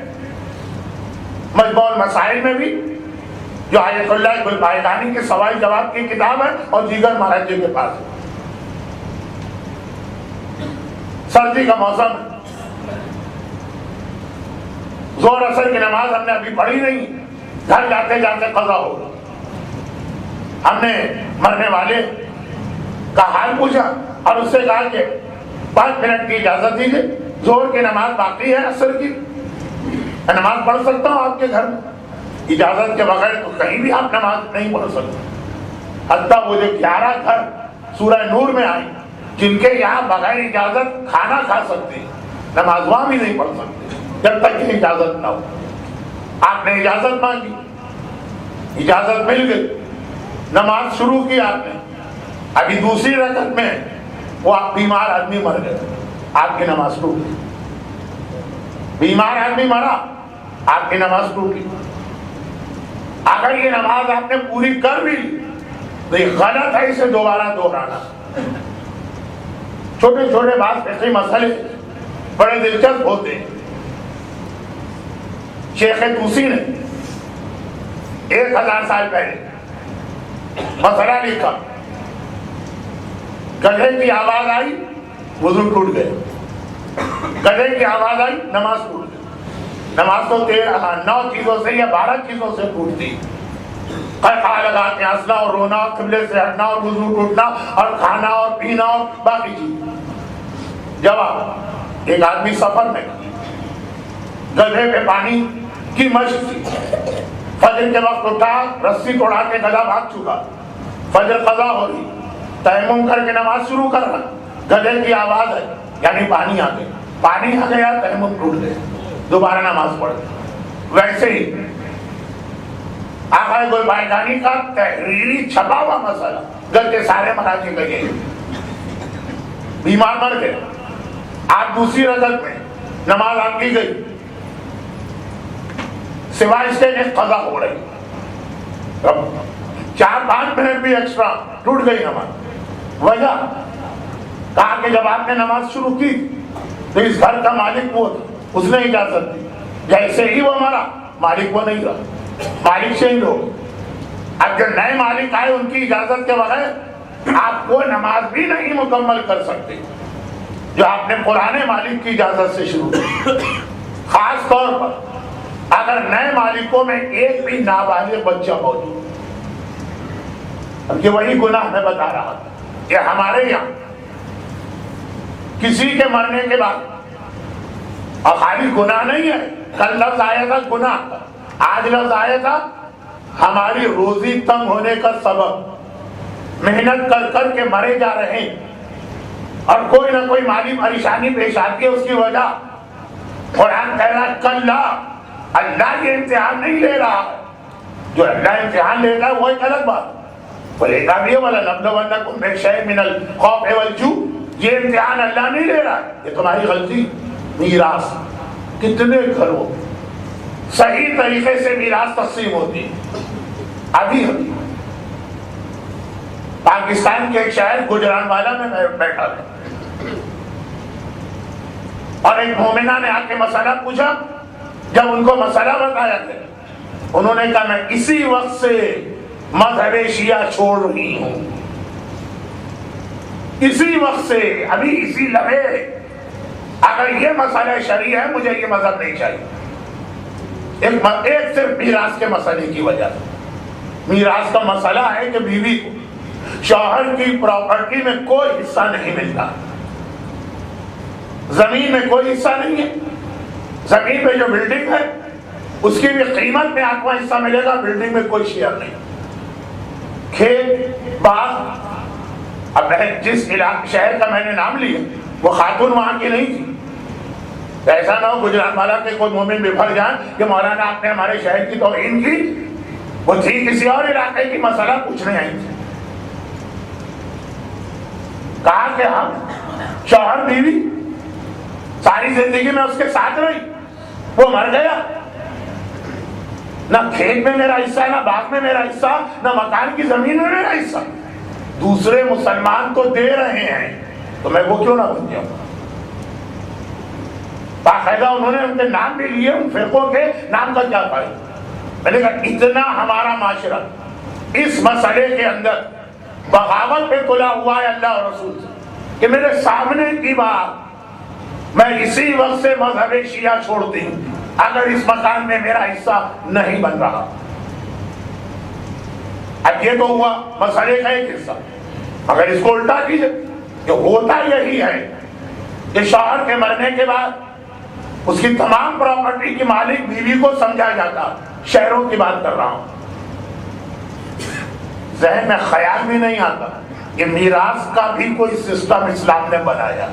مجموع المسائل میں بھی, جو آیت اللہ گلبائگانی کے سوال جواب کی کتاب ہے, اور دیگر مہاراجے کے پاس. سردی کا موسم, زور اثر کی نماز ہم نے ابھی پڑھی نہیں, گھر جاتے جاتے قضا ہوگا. ہم نے مرنے والے کا حال پوچھا اور اس سے کہا کہ 5 منٹ کی اجازت دیجیے, زور کی نماز باقی ہے عصر کی, میں نماز پڑھ سکتا ہوں آپ کے گھر میں. اجازت کے بغیر تو کہیں بھی آپ نماز نہیں پڑھ سکتے. حتیٰ وہ جو 11 گھر سورہ نور میں آئی جن کے یہاں بغیر اجازت کھانا کھا سکتے, نماز وہاں بھی نہیں پڑھ سکتے جب تک کہ اجازت نہ ہو. آپ نے اجازت مانگی, اجازت مل گئی, نماز شروع کی آپ نے. ابھی دوسری رکعت میں وہ بیمار آدمی مر گئے, آپ کی نماز ٹوٹ گئی. بیمار آدمی مرا, آپ کی نماز ٹوٹ گئی. اگر یہ نماز آپ نے پوری کر بھی لی تو یہ غلط ہے اسے دوبارہ دہرانا. چھوٹے چھوٹے بات فقہی مسئلے بڑے دلچسپ ہوتے ہیں. شیخ توسی نے 1000 سال پہلے مسئلہ لکھا, گدھے کی آواز آئی وضو ٹوٹ گئے, گدھے کی آواز آئی نماز ٹوٹ گئی. نماز تو 9 چیزوں سے یا 12 چیزوں سے ٹوٹتی. قہقہ لگا کے ہنسنا اور رونا, قبلے سے ہٹنا اور وضو ٹوٹنا اور کھانا اور پینا اور باقی چیز. جواب, ایک آدمی سفر میں گدھے پہ پانی کی مشق تھی, فجر کے وقت اٹھا, رسی کو اڑا کے گدھا بھاگ چکا, فجر قضا ہو رہی, تیمم کر کے نماز شروع کر رہا, گدھے کی آواز ہے یعنی پانی آ گیا, پانی آ گیا, تیمم ٹوٹ گیا, دوبارہ نماز پڑھ. ویسے ہی آقا گلبائگانی کا تحریری چھپا ہوا مسئلہ, گلتے سارے مراجع کا یہ, بیمار مر گئے, آپ دوسری رکعت میں نماز آپ کی گئی, سوائے اس کے ایک قضا ہو رہی, 4-5 منٹ بھی ایکسٹرا, ٹوٹ گئی نماز. وجہ کہا کہ جب آپ نے نماز شروع کی تو اس گھر کا مالک وہ تھا, اس نے اجازت دی, جیسے ہی وہ مرا مالک وہ نہیں رہا, مالک چینج ہو. اب جو نئے مالک آئے ان کی اجازت کے بغیر آپ وہ نماز بھی نہیں مکمل کر سکتے جو آپ نے پرانے مالک کی اجازت سے شروع کی. خاص طور پر اگر نئے مالکوں میں ایک بھی نابالغ بچہ موجود. اب یہ وہی گناہ میں بتا رہا تھا کہ ہمارے یہاں کسی کے مرنے کے بعد, اور خالی گناہ نہیں ہے, کل لفظ آیا تھا گناہ, آج لفظ آیا تھا ہماری روزی تنگ ہونے کا سبب, محنت کر کر کے مرے جا رہے ہیں اور کوئی نہ کوئی مالی پریشانی پیش آتی ہے, اس کی وجہ قرآن کہہ رہا کل اللہ یہ امتحان نہیں لے رہا. جو اللہ امتحان لے رہا ہے وہ ایک الگ بات, بولے گا بھی والا نبلونکم بشیء من الخوف والجوع, یہ امتحان اللہ نہیں لے رہا ہے, یہ تمہاری غلطی. میراث کتنے گھروں صحیح طریقے سے میراث تقسیم ہوتی. ابھی پاکستان کے ایک شہر گجرانوالا میں بیٹھا تھا اور ایک مومنہ نے آ کے مسئلہ پوچھا. جب ان کو مسئلہ بتایا گیا انہوں نے کہا میں اسی وقت سے مذہب شیعہ چھوڑ رہی ہوں, اسی وقت سے, ابھی اسی لمحے. اگر یہ مسئلہ شرعی ہے مجھے یہ مذہب نہیں چاہیے. ایک صرف میراث کے مسئلے کی وجہ سے. میراث کا مسئلہ ہے کہ بیوی کو شوہر کی پراپرٹی میں کوئی حصہ نہیں ملتا, زمین میں کوئی حصہ نہیں ہے. زمین پہ جو بلڈنگ ہے اس کی بھی قیمت میں 8واں حصہ ملے گا, بلڈنگ میں کوئی شیئر نہیں. کھیت باغ, اب جس شہر کا میں نے نام لیا وہ خاتون وہاں کی نہیں تھی. ایسا نہ ہو گجرانوالا کے کوئی مومن بھر جائیں کہ مولانا آپ نے ہمارے شہر کی توہین کی, وہ تھی کسی اور علاقے کی, مسئلہ پوچھنے آئی تھی. کہا کہ ہم شوہر بیوی ساری زندگی میں اس کے ساتھ رہی, وہ مر گیا, نہ کھیت میں میرا حصہ، نہ باغ میں میرا حصہ، نہ مکان کی زمین میں میرا حصہ، دوسرے مسلمان کو دے رہے ہیں تو میں وہ کیوں نہ بن جاؤں؟ باقاعدہ انہوں نے ان کے نام بھی لیے، ان فرقوں کے نام کا کیا فائدہ؟ میں نے کہا اتنا ہمارا معاشرہ اس مسئلے کے اندر بغاوت پہ تلا ہوا ہے اللہ اور رسول سے کہ میرے سامنے کی بات میں اسی وقت سے مذہب شیعہ چھوڑتی ہوں اگر اس مکان میں میرا حصہ نہیں بن رہا۔ اب یہ تو ہوا مسئلے کا ایک حصہ، اگر اس کو الٹا کیجئے کہ ہوتا یہی ہے کہ شوہر کے مرنے کے بعد اس کی تمام پراپرٹی کی مالک بیوی کو سمجھا جاتا، شہروں کی بات کر رہا ہوں، ذہن میں خیال بھی نہیں آتا کہ میراث کا بھی کوئی سسٹم اسلام نے بنایا۔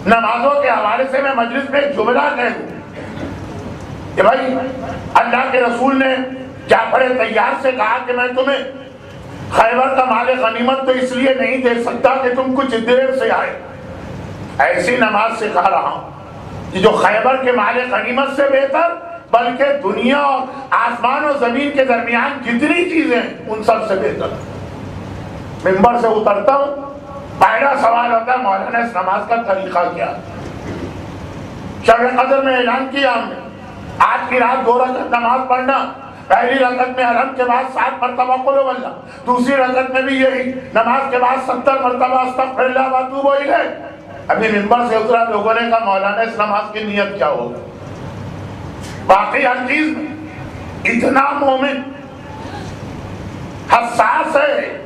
نمازوں کے حوالے سے میں مجلس میں ایک جملہ کہہ دوں کہ بھائی اللہ کے رسول نے جعفر طیار سے کہا کہ میں تمہیں خیبر کا مال غنیمت تو اس لیے نہیں دے سکتا کہ تم کچھ دیر سے آئے، ایسی نماز سکھا رہا ہوں کہ جو خیبر کے مال غنیمت سے بہتر بلکہ دنیا اور آسمان و زمین کے درمیان جتنی چیزیں ان سب سے بہتر۔ ممبر سے اترتا ہوں، پہلا سوال ہوتا ہے مولانا اس نماز کا طریقہ کیا؟ شب قدر میں اعلان کیا ہم نے آج کی رات 2 رکعت نماز پڑھنا، پہلی رکعت میں حرم کے بعد 7 مرتبہ قل هو اللہ، دوسری رکعت میں بھی یہی، نماز کے بعد 70 مرتبہ استغفر اللہ واتوب الیہ۔ ابھی ممبر سے اترا، لوگوں نے کہا مولانا اس نماز کی نیت کیا ہوگی؟ باقی ہر چیز میں اتنا مومن حساس ہے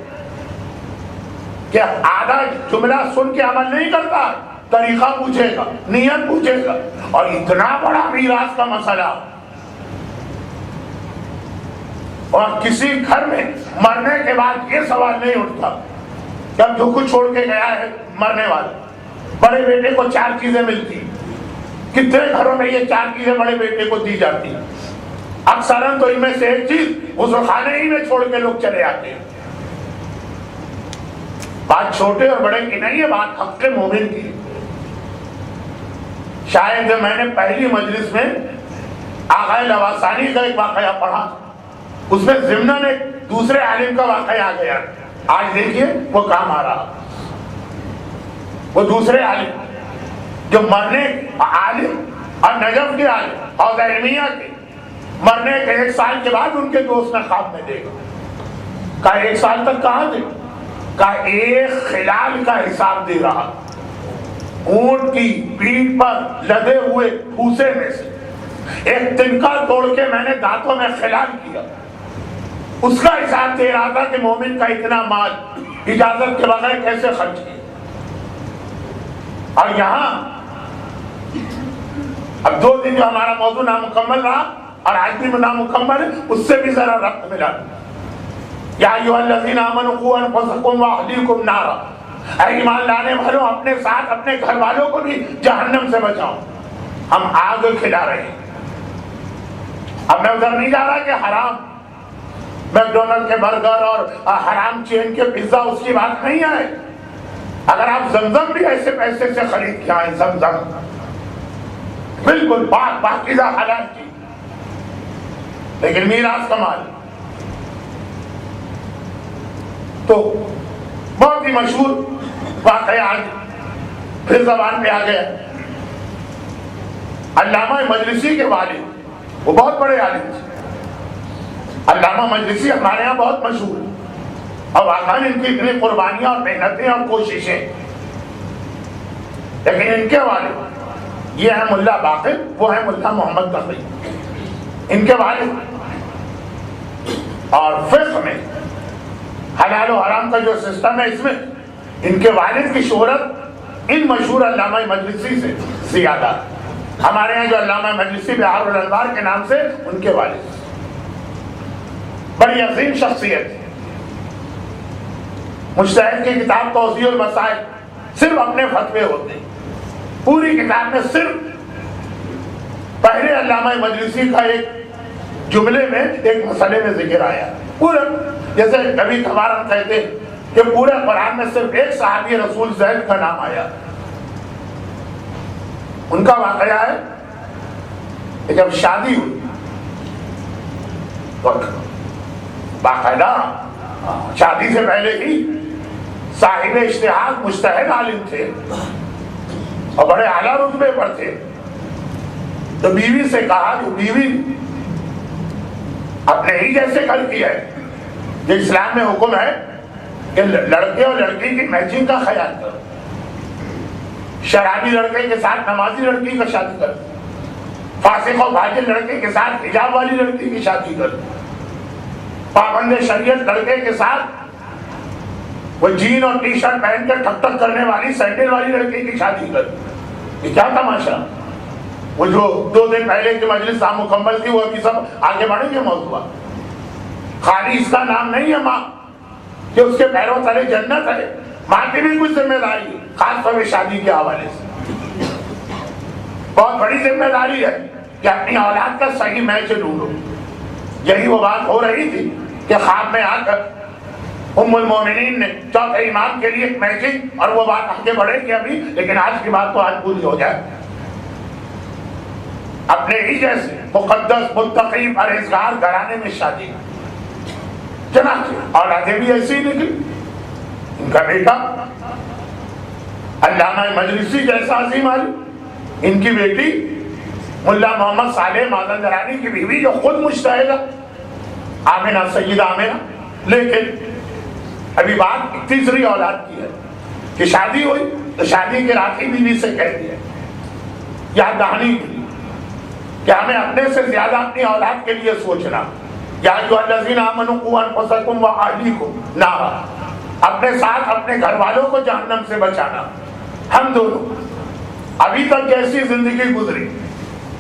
کہ آدھا جملہ سن کے عمل نہیں کرتا، طریقہ پوچھے گا، نیت پوچھے گا، اور اتنا بڑا میراث کا مسئلہ، اور کسی گھر میں مرنے کے بعد یہ سوال نہیں اٹھتا کہ اب جو کچھ چھوڑ کے گیا ہے مرنے والا، بڑے بیٹے کو 4 چیزیں ملتی، کتنے گھروں میں یہ 4 چیزیں بڑے بیٹے کو دی جاتی، اکثراً تو ان میں سے ایک چیز غسل خانے ہی میں چھوڑ کے لوگ چلے آتے ہیں۔ بات چھوٹے اور بڑے کی نہیں ہے، بات حق مومن کی۔ شاید میں نے پہلی مجلس میں آغا لواسانی کا ایک واقعہ پڑھا، اس میں ضمناً ایک دوسرے عالم کا واقعہ آ گیا، آج دیکھیے وہ کام آ رہا۔ وہ دوسرے عالم جو مرنے عالم اور نجف کے عالم اور علمیہ کے مرنے کے 1 سال کے بعد ان کے دوست نے خواب میں دیکھا، کہا 1 سال تک کہاں تھے؟ کہا 1 خلال کا حساب دے رہا، اونٹ کی پیٹھ پر لدے ہوئے پھوسے میں سے ایک تنکا توڑ کے میں نے دانتوں میں خلال کیا، اس کا حساب دے رہا تھا کہ مومن کا اتنا مال اجازت کے بغیر کیسے خرچ کیا۔ اور یہاں اب 2 دن جو ہمارا موضوع نامکمل رہا اور آج بھی نامکمل ہے، اس سے بھی ذرا ربط ملا۔ یا ایھا الذین آمنوا قوا انفسکم واہلیکم نارا، اے ایمان لانے والوں اپنے ساتھ اپنے گھر والوں کو بھی جہنم سے بچاؤ۔ ہم آگ کھلا رہے ہیں۔ اب میں ادھر نہیں جا رہا کہ حرام میکڈونلڈ کے برگر اور حرام چین کے پیزا، اس کی بات نہیں ہے۔ اگر آپ زمزم بھی ایسے پیسے سے خرید کے آئیں، زمزم بالکل پاک پاکیزہ حلال کی، لیکن میراث کا مال تو بہت ہی مشہور واقعہ آج پھر زبان پہ آ گیا۔ علامہ مجلسی کے والد، وہ بہت بڑے عالم تھے، علامہ مجلسی ہمارے ہاں بہت مشہور ہے، اور واقعاً ان کی اتنی قربانیاں اور محنتیں اور کوششیں، لیکن ان کے والد یہ ہے ملا باقر، وہ ہے ملا محمد تقی، ان کے والد، اور فقہ میں حلال و حرام کا جو سسٹم ہے اس میں ان کے والد کی شہرت ان مشہور علامہ مجلسی سے زیادہ۔ ہمارے یہاں جو علامہ مجلسی بہار الانوار کے نام سے، ان کے والد بڑی عظیم شخصیت، مجتہد کی کتاب توضیح المسائل، صرف اپنے فتوے ہوتے ہیں، پوری کتاب میں صرف پہلے علامہ مجلسی کا ایک جملے میں ایک مسئلے میں ذکر آیا، پورا جیسے کبھی کبھار ہم کہتے ہیں کہ پورے قرآن میں صرف ایک صحابی رسول زید کا نام آیا۔ ان کا واقعہ ہے کہ جب شادی ہوئی باقاعدہ شادی سے پہلے ہی صاحب اجتہاد مجتہد عالم تھے اور بڑے اعلیٰ رتبے پر تھے. تو بیوی سے کہا کہ بیوی اپنے ہی جیسے گھر کی ہے کہ اسلام میں حکم ہے کہ لڑکے اور لڑکی کی میچنگ کا خیال کرو. شرابی لڑکے کے ساتھ نمازی لڑکی کا شادی کرو, فاسق و فاجر لڑکے کے ساتھ حجاب والی لڑکی کی شادی کرو, پابند شریعت لڑکے کے ساتھ وہ جین اور ٹی شرٹ پہن کر ٹھک ٹھک کرنے والی سینڈل والی لڑکی کی شادی کرو. یہ کیا تماشا؟ وہ جو 2 دن پہلے کی مجلس مکمل تھی وہ ابھی سب آگے بڑھیں گے موضوع. خالی اس کا نام نہیں ہے ماں کہ اس کے پیروں تلے جنت ہے, ماں کی بھی کچھ ذمہ داری ہے, خاص طور پہ شادی کے حوالے سے بہت بڑی ذمہ داری ہے کہ اپنی اولاد کا صحیح میچ ڈھونڈو. یہی وہ بات ہو رہی تھی کہ خواب میں آ کر ام المومنین نے چوتھے امام کے لیے ایک میچنگ, اور وہ بات آگے بڑھے گی ابھی, لیکن آج کی بات تو آج پوری ہو جائے. اپنے ہی جیسے مقدس متقی پرہیزگار گھرانے میں شادی, چنانچہ اولادیں بھی ایسی نکلی. ان کا بیٹا علامہ مجلسی جیسا عظیم عالم, ان کی بیٹی ملا محمد صالح مازندرانی کی بیوی جو خود مجتہدہ آمنہ, سیدہ آمنہ. لیکن ابھی بات تیسری اولاد کی ہے کہ شادی ہوئی تو شادی کے رات ہی بیوی سے کہہ دیا یاد دہانی کی کہ ہمیں اپنے سے زیادہ اپنی اولاد کے لیے سوچنا. یا ایھا الذین آمنوا قوا انفسکم واہلیکم نارا, اپنے ساتھ اپنے گھر والوں کو جہنم سے بچانا. ہم دونوں ابھی تک جیسی زندگی گزری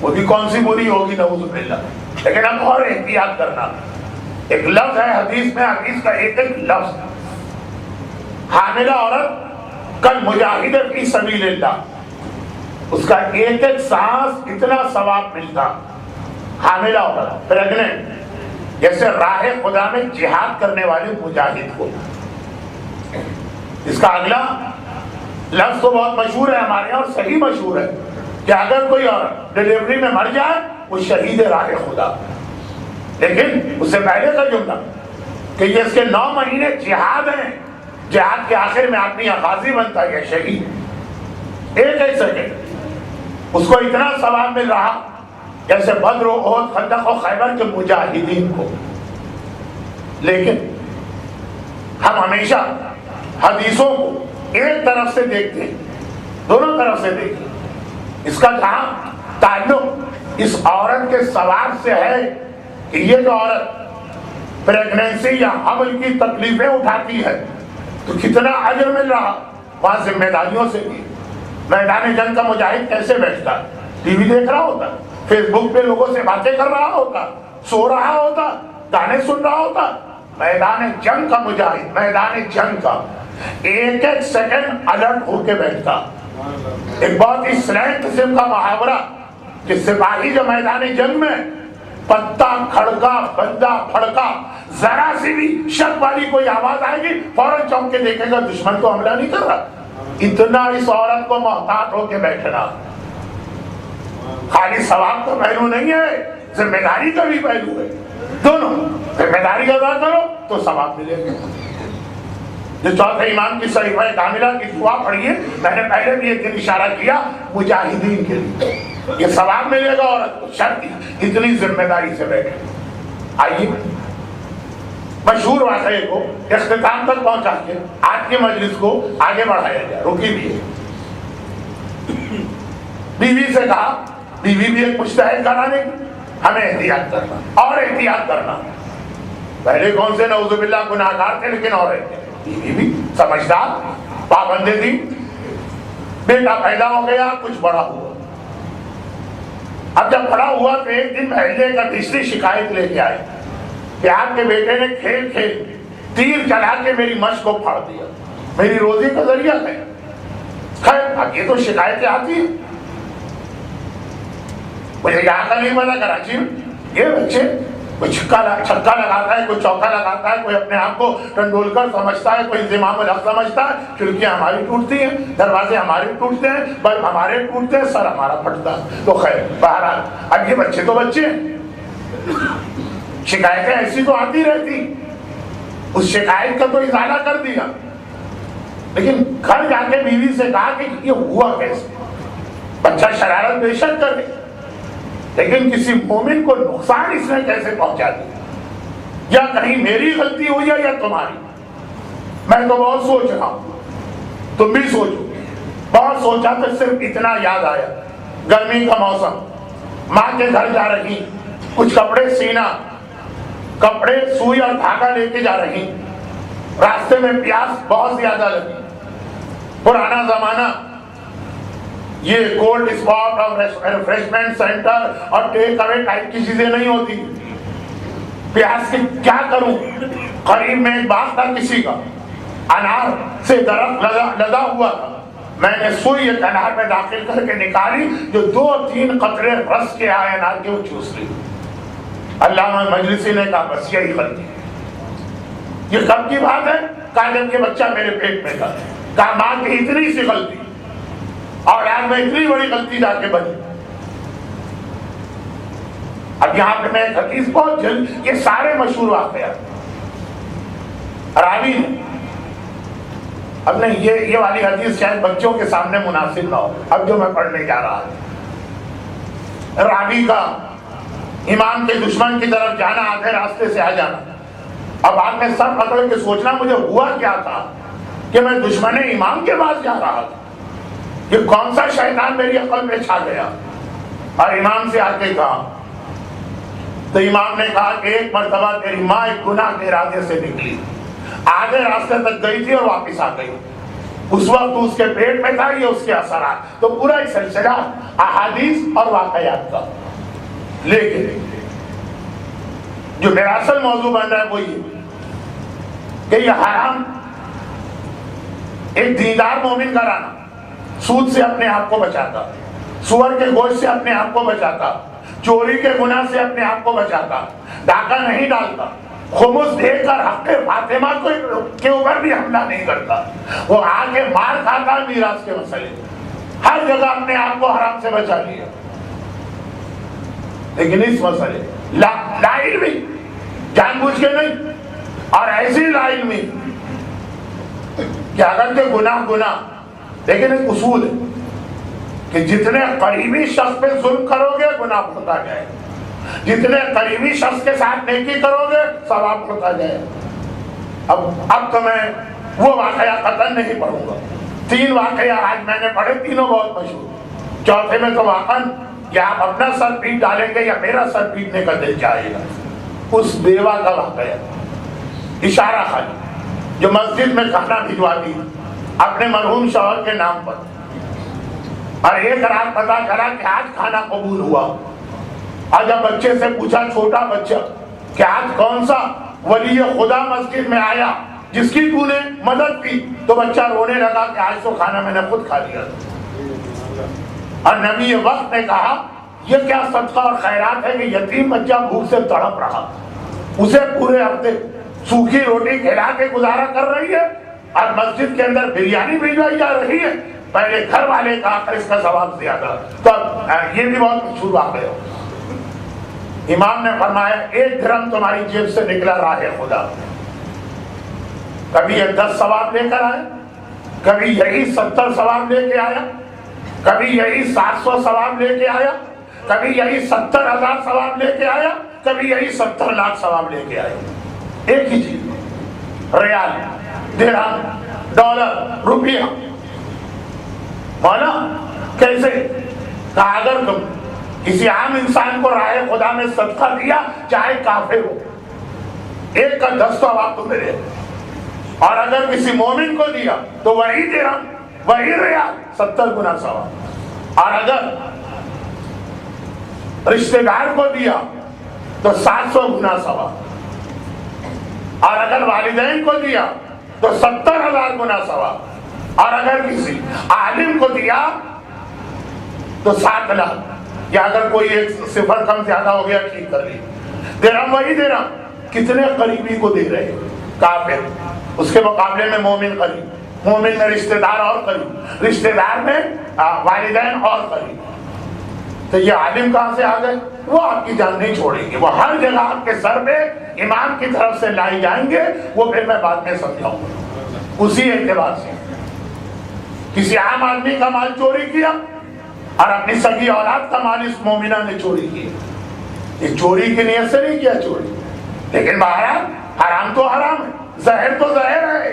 وہ بھی کون سی بری ہوگی نعوذ باللہ, لیکن اب اور احتیاط کرنا. ایک لفظ ہے حدیث میں, حدیث کا ایک ایک لفظ, حاملہ عورت کل مجاہد فی سبیل اللہ, اس کا ایک ایک سانس اتنا ثواب ملتا. حاملہ عورت پریگننٹ جیسے راہ خدا میں جہاد کرنے والے مجاہد کو. اس کا اگلا لفظ تو بہت مشہور ہے ہمارے یہاں اور صحیح مشہور ہے کہ اگر کوئی عورت ڈلیوری میں مر جائے وہ شہید راہ خدا. لیکن اس سے پہلے کا جملہ کہ یہ اس کے 9 مہینے جہاد ہیں, جہاد کے آخر میں آدمی غازی بنتا ہے شہید. ایک ایک سیکنڈ اس کو اتنا ثواب مل رہا جیسے بدر و احد خندق و خیبر کے مجاہدین کو. لیکن ہم ہمیشہ حدیثوں کو ایک طرف سے دیکھتے ہیں, دونوں طرف سے دیکھتے ہیں. اس کا جہاں تعلق اس عورت کے ثواب سے ہے کہ یہ جو عورت پریگنینسی یا حمل کی تکلیفیں اٹھاتی ہے تو کتنا اجر مل رہا, وہاں ذمہ داریوں سے بھی. میدان جنگ کا مجاہد کیسے بیٹھتا, ٹی وی دیکھ رہا ہوتا, فیس بک پہ لوگوں سے باتیں کر رہا ہوتا, سو رہا ہوتا, گانے سن رہا ہوتا. میدان جنگ کا مجاہد میدان جنگ کا ایک ایک سیکنڈ الرٹ ہو کے بیٹھتا. ایک بہت ہی سلینٹ قسم کا محاورہ کہ سپاہی جو میدان جنگ میں پتا کھڑکا بندہ پھڑکا ذرا سی بھی شک والی کوئی آواز آئے گی فوراً چونک کے دیکھے گا دشمن کو حملہ نہیں کر رہا. اتنا اس عورت کو محتاط ہو کے بیٹھنا. خالی ثواب کا پہلو نہیں ہے, ذمہ داری کا بھی پہلو ہے. دونوں ذمہ داری ادا کرو تو ثواب ملے گا. جو چوتھے امام کی صحیفہ کاملہ کی دعا پڑھیے, میں نے پہلے بھی ایک دن اشارہ کیا, مجاہدین کے لیے یہ ثواب ملے گا عورت کو, شرط اتنی ذمہ داری سے بیٹھے. آئیے مشہور واقعے کو اختتام تک پہنچا کے آج کی مجلس کو آگے بڑھایا جائے. رکی بھی بیوی سے کہا, بیوی بھی ایک مجتہد کرانے کی, ہمیں احتیاط کرنا اور احتیاط کرنا. پہلے کون سے نعوذ باللہ گناہگار تھے, لیکن اور بیوی بھی سمجھدار پابندے تھی. بیٹا پیدا ہو گیا, کچھ بڑا ہوا. اب جب بڑا ہوا تو ایک دن محلے کا تیسری شکایت لے کے آئے کہ آپ کے بیٹے نے کھیل کھیل تیر چلا کے میری مشق کو پھاڑ دیا, میری روزی کا ذریعہ ہے. خیر اب یہ تو شکایتیں آتی ہیں. مجھے یہاں کا نہیں پتا کراچی میں یہ بچے کوئی چھکا لگاتا ہے, کوئی چوکا لگاتا ہے, کوئی اپنے آپ کو ٹنڈولکر سمجھتا ہے, کوئی انضمام الحق سمجھتا ہے. کھڑکیاں ہماری ٹوٹتی ہیں, دروازے ہمارے ٹوٹتے ہیں, بلب ہمارے ٹوٹتے ہیں, سر ہمارا پھٹتا ہے. تو خیر بہرحال اب یہ بچے تو بچے ہیں, شکایتیں ایسی تو آتی رہتی، اس شکایت کا تو ازالہ کر دیا، لیکن گھر جا کے بیوی سے کہا کہ یہ ہوا کیسے؟ بچہ شرارت بے شک کرے، لیکن کسی مومن کو نقصان اس نے کیسے پہنچا دیا؟ یا کہیں میری غلطی ہوئی ہے یا تمہاری؟ میں تو بہت سوچ رہا ہوں، تم بھی سوچو۔ بہت سوچا تو صرف اتنا یاد آیا، گرمی کا موسم، ماں کے گھر جا رہی، کچھ کپڑے سینا، کپڑے سوئی اور دھاگا لے کے جا رہی، راستے میں پیاس بہت زیادہ لگی۔ پرانا زمانہ، یہ کولڈ اسپاٹ اور ریفریشمنٹ سینٹر اور ٹیک اوے ٹائپ کی چیزیں نہیں ہوتی۔ پیاس کی کیا کروں؟ قریب میں ایک باغ تھا کسی کا، انار سے درخت لگا ہوا تھا، میں نے سوئی ایک انار میں داخل کر کے نکالی، جو 2-3 قطرے رس کے آئے انار کے، وہ چوس لی۔ علامہ مجلسی نے کہا بس یہی غلطی ہے۔ یہ کب کی بات ہے؟ کہا جب کہ بچہ میرے پیٹ میں تھا۔ کہا ماں کی اتنی سی غلطی اور آج میں اتنی بڑی غلطی جا کے بنی۔ اب یہاں پہ میں ایک حدیث بہت جلد، یہ سارے مشہور واقعات راوی نے، اب نہیں یہ والی حدیث شاید بچوں کے سامنے مناسب نہ ہو، اب جو میں پڑھنے جا رہا ہوں، راوی کا امام کے دشمن کی طرف جانا، آدھے راستے سے آ جانا۔ اب آپ نے سر پکڑ کے سوچنا مجھے ہوا کیا تھا کہ میں دشمن امام کے پاس جا رہا تھا، یہ کون سا شیطان میری عقل میں چھا گیا؟ اور امام سے آ کے کہا، تو امام نے کہا کہ ایک مرتبہ تیری ماں ایک گناہ کے ارادے سے نکلی، آدھے راستے تک گئی تھی اور واپس آ گئی، اس وقت اس کے پیٹ میں تھا، یہ اس کے اثرات۔ تو پورا ہی سلسلہ احادیث اور واقعات کا، لیکن جو میرا اصل موضوع بن رہا ہے وہ یہ کہ یہ حرام ایک دیندار مومن کا رانا سود سے اپنے آپ کو بچاتا، سور کے گوشت سے اپنے آپ کو بچاتا، چوری کے گناہ سے اپنے آپ کو بچاتا، ڈاکہ نہیں ڈالتا، خمس دے کر حق فاطمہ کے اوپر بھی حملہ نہیں کرتا، وہ آگے مار کھاتا میراث کے مسئلے، ہر جگہ اپنے آپ کو حرام سے بچا لیا۔ لیکن اس مسئلے لا علمی، جان بوجھ کے نہیں، اور ایسی لا علمی کہ اگر کہ گناہ، لیکن ایک اصول ہے کہ جتنے قریبی شخص پہ ظلم کرو گے گناہ ہوتا جائے، جتنے قریبی شخص کے ساتھ نیکی کرو گے ثواب ہوتا جائے۔ اب تو میں وہ واقعہ قطعاً نہیں پڑھوں گا، 3 واقعہ آج میں نے پڑھے، تینوں بہت مشہور، چوتھے میں تو واقعاً یا آپ اپنا سر پیٹ ڈالیں گے یا میرا سر پیٹنے کا دل چاہے گا۔ اس بیوہ کا واقعہ، اشارہ خالی، جو مسجد میں کھانا بھجواتی اپنے مرحوم شوہر کے نام پر، اور ایک رات پتا چلا کہ آج کھانا قبول ہوا، اور جب بچے سے پوچھا، چھوٹا بچہ، کہ آج کون سا ولی خدا مسجد میں آیا جس کی تو نے مدد کی، تو بچہ رونے لگا کہ آج تو کھانا میں نے خود کھا لیا۔ اور نبی وقت نے کہا یہ کیا صدقہ اور خیرات ہے کہ یتیم بچہ بھوک سے تڑپ رہا، اسے پورے ہفتے سوکھی روٹی کھلا کے گزارا کر رہی ہے، اور مسجد کے اندر بریانی بھجوائی جا رہی ہے، پہلے گھر والے کہا کر اس کا ثواب زیادہ۔ تو یہ بھی بہت مشہور واقعہ ہے۔ امام نے فرمایا 1 درہم تمہاری جیب سے نکلا راہ خدا، کبھی یہ 10 ثواب لے کر آیا، کبھی یہی 70 ثواب لے کے آیا، کبھی یہی 700 ثواب لے کے آیا، کبھی یہی 70,000 ثواب لے کے آیا، کبھی یہی 70 لاکھ ثواب لے کے آیا۔ ایک ہی چیز، ریال، درہم، ڈالر، روپیہ۔ مولا کیسے؟ کہا اگر تم کسی عام انسان کو راہ خدا میں صدقہ دیا، چاہے کافر ہو، 1 کا 10 ثواب تمہیں دے، اور اگر کسی مومن کو دیا تو وہی درہم، وہی ریال، 70 گنا ثواب، اور اگر رشتہ دار کو دیا تو 700 گنا ثواب، اور اگر والدین کو دیا تو 70,000 گنا ثواب، اور اگر کسی عالم کو دیا تو 7 لاکھ، یا اگر کوئی ایک صفر کم زیادہ ہو گیا ٹھیک کر لی۔ درہم وہی درہم، کتنے قریبی کو دے رہے؟ کافر، اس کے مقابلے میں مومن قریب، مومن میں رشتہ دار اور قریب، رشتہ دار میں والدین اور قریب۔ تو یہ عالم کہاں سے آ گئے؟ وہ آپ کی جان نہیں چھوڑیں گے، وہ ہر جگہ آپ کے سر پہ امام کی طرف سے لائے جائیں گے، وہ پھر میں بعد میں سمجھاؤں گا۔ اسی اعتبار سے کسی عام آدمی کا مال چوری کیا اور اپنی سگی اولاد کا مال اس مومنہ نے چوری کیا، یہ چوری کی نیت سے نہیں کیا چوری، لیکن بہرحال حرام تو حرام ہے، زہر تو زہر ہے،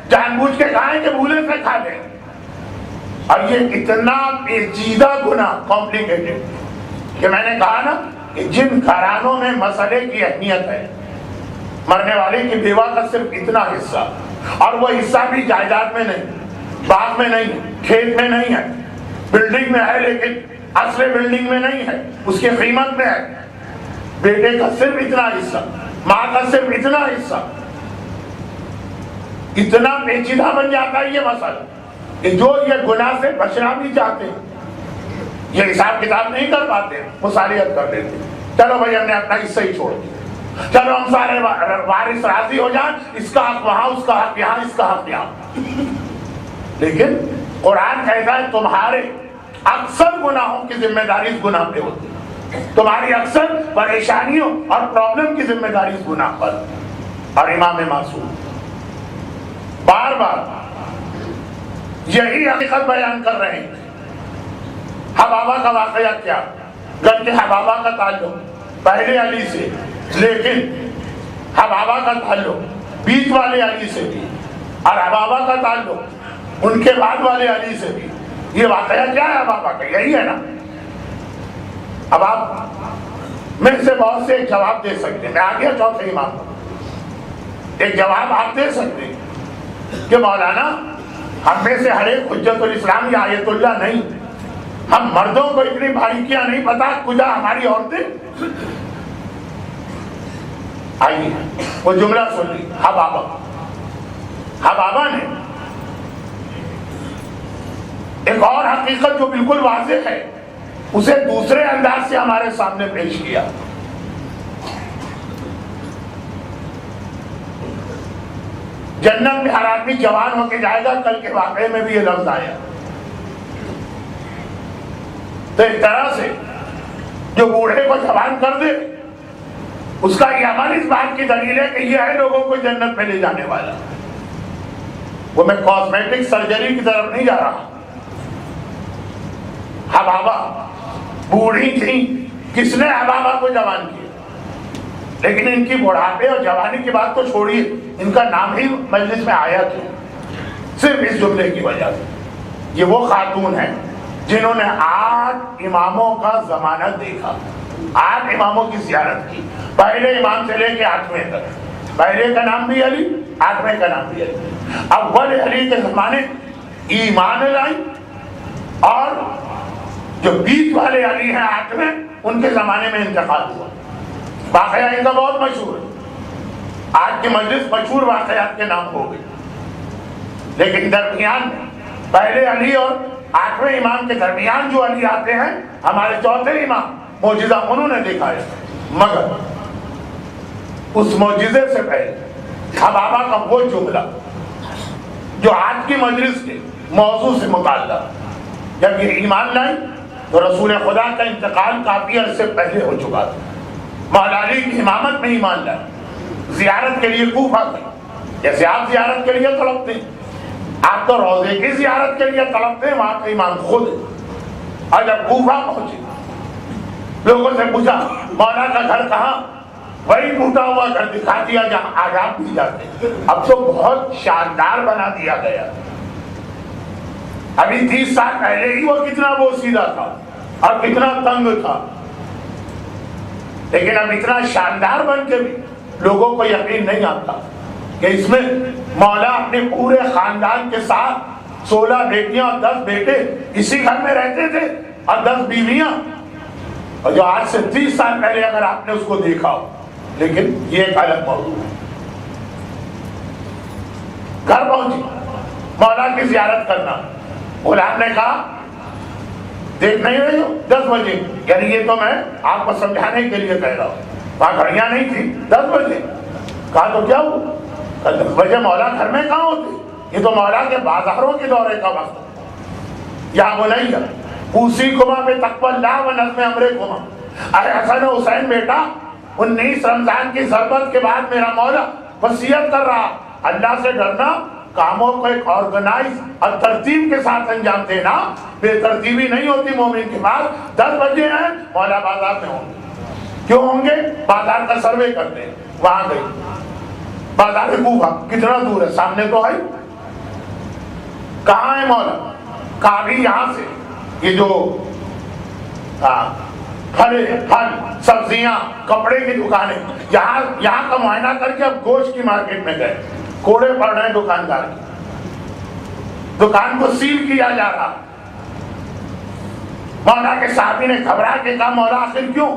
جان بوجھ کے کھائیں کہ بھولے سے کھا لیں۔ اور یہ اتنا پیچیدہ گناہ کمپلیکیٹڈ کہ میں نے کہا نا کہ جن گھرانوں میں مسئلے کی اہمیت ہے، مرنے والے کی بیوہ کا صرف اتنا حصہ، اور وہ حصہ بھی جائیداد میں نہیں، باغ میں نہیں، کھیت میں نہیں ہے، بلڈنگ میں ہے لیکن اصل بلڈنگ میں نہیں ہے، اس کی قیمت میں ہے، بیٹے کا صرف اتنا حصہ، ماں کا صرف اتنا حصہ، اتنا پیچیدہ بن جاتا ہے یہ مسئلہ کہ جو یہ گناہ سے بچنا بھی چاہتے ہیں، یہ حساب کتاب نہیں کر پاتے، مصالحت کر دیتے، چلو بھائی ہم نے اپنا حصہ ہی چھوڑ دیا، چلو ہم سارے وارث راضی ہو جائیں، اس کا حق وہاں، اس کا حق یہاں، اس کا حق یہاں۔ لیکن قرآن کہتا ہے تمہارے اکثر گناہوں کی ذمہ داری اس گناہ پہ ہوتی ہے، تمہاری اکثر پریشانیوں اور پرابلم کی ذمہ داری اس گناہ پر۔ اور امام معصوم بار بار یہی حقیقت بیان کر رہے ہیں۔ حبابہ کا واقعہ کیا؟ گھر کے حبابہ کا تعلق پہلے علی سے، لیکن حبابہ کا تعلق بیچ والے علی سے بھی، اور حبابہ کا تعلق ان کے بعد والے علی سے بھی۔ یہ واقعہ کیا ہے حبابہ کا؟ یہی ہے نا۔ اب آپ میں سے بہت سے ایک جواب دے سکتے ہیں، میں آ گیا چوتھے امام کو، ایک جواب آپ دے سکتے ہیں کہ مولانا ہم میں سے ہر ایک حجت الاسلام یا آیت اللہ نہیں، ہم مردوں کو اتنی باریکیاں نہیں پتا، کجا ہماری عورتیں۔ آئیے وہ جملہ سن لی، حبابہ نے ایک اور حقیقت جو بالکل واضح ہے اسے دوسرے انداز سے ہمارے سامنے پیش کیا۔ جنت میں ہر آدمی جوان ہو کے جائے گا، کل کے واقعے میں بھی یہ لفظ آیا۔ تو ایک طرح سے جو بوڑھے کو جوان کر دے اس کا یہ عمل اس بات کی دلیل ہے کہ یہ ہے لوگوں کو جنت میں لے جانے والا۔ وہ میں کاسمیٹک سرجری کی طرف نہیں جا رہا۔ حبابہ بوڑھی تھی، کس نے حبابہ کو جوان کیا؟ لیکن ان کی بڑھاپے اور جوانی کی بات تو چھوڑیے، ان کا نام ہی مجلس میں آیا کیوں؟ صرف اس جملے کی وجہ سے۔ یہ وہ خاتون ہیں جنہوں نے 8 اماموں کا ضمانت دیکھا، 8 اماموں کی زیارت کی، پہلے امام سے لے کے 8ویں تک۔ پہلے کا نام بھی علی، 8ویں کا نام بھی علی۔ اول علی کے زمانے ایمان لائی، اور جو بیچ والے علی ہیں 8ویں، ان کے زمانے میں انتقال ہوا۔ واقعہ ان کا بہت مشہور ہے، آج کی مجلس مشہور واقعات کے نام ہو گئی۔ لیکن درمیان میں پہلے علی اور 8ویں امام کے درمیان جو علی آتے ہیں، ہمارے چوتھے امام، معجزہ انہوں نے دکھایا۔ مگر اس معجزے سے پہلے حبابہ کا وہ جملہ جو آج کی مجلس کے موضوع سے متعلق، جب یہ ایمان لائی تو رسول خدا کا انتقال کافی عرصے پہلے ہو چکا تھا۔ مولا علی کی امامت میں ایمان لائے، زیارت کے لیے کوفہ گئے، جیسے آپ زیارت کے لیے تڑپتے ہیں، آپ تو روضے کی زیارت کے لیے تڑپتے ہیں، وہاں کا امام خود ہے۔ اور جب کوفہ پہنچے، لوگوں سے پوچھا مولا کا گھر کہاں؟ وہی ٹوٹا ہوا گھر دکھا دیا جہاں آج آپ بھی جاتے ہیں۔ اب تو بہت شاندار بنا دیا گیا، ابھی 30 سال پہلے ہی وہ کتنا بوسیدہ تھا اور کتنا تنگ تھا، لیکن اب اتنا شاندار بن کے بھی لوگوں کو یقین نہیں آتا کہ اس میں مولا اپنے پورے خاندان کے ساتھ 16 بیٹیاں اور 10 بیٹے اسی گھر میں رہتے تھے، اور 10 بیویاں، اور جو آج سے 30 سال پہلے اگر آپ نے اس کو دیکھا ہو۔ لیکن یہ ایک الگ موضوع ہے۔ گھر پہنچی، مولا کی زیارت کرنا، غلام نے کہا دیکھ نہیں رہی ہو 10 بجے، یعنی یہ تو میں آپ کو سمجھانے کے لیے کہہ رہا ہوں، وہاں گھڑیاں نہیں تھی، 10 بجے۔ کہا تو کیا ہوا؟ 10 بجے مولا گھر میں کہاں ہوتے؟ یہ تو مولا کے بازاروں کے دورے کا وقت ہے۔ یا بنیا اوصیکما بتقوی اللہ و نظم امرکما، اے حسن و حسین بیٹا 19 رمضان کی ضربت کے بعد میرا مولا وصیت کر رہا اللہ سے ڈرنا، کاموں کو ایک آرگنائز اور ترتیب کے ساتھ انجام دینا، بے ترتیبی نہیں ہوتی مومن کے پاس۔ 10 بجے ہیں مولا بازار میں ہوں گے، کیوں ہوں گے؟ بازار کا سروے کرتے ہیں، وہاں گئی بازار کوفہ کتنا دور ہے، سامنے تو ہے، کہاں ہے مولا؟ کہا بھی یہاں سے یہ جو پھل سبزیاں کپڑے کی دکانیں، یہاں کا معائنہ کر کے اب گوشت کی مارکیٹ میں گئے، کوڑے پڑ رہے ہیں دکاندار کی، دکان کو سیل کیا جا رہا۔ مولا کے صحابی نے گھبرا کے کہا مولا آخر کیوں؟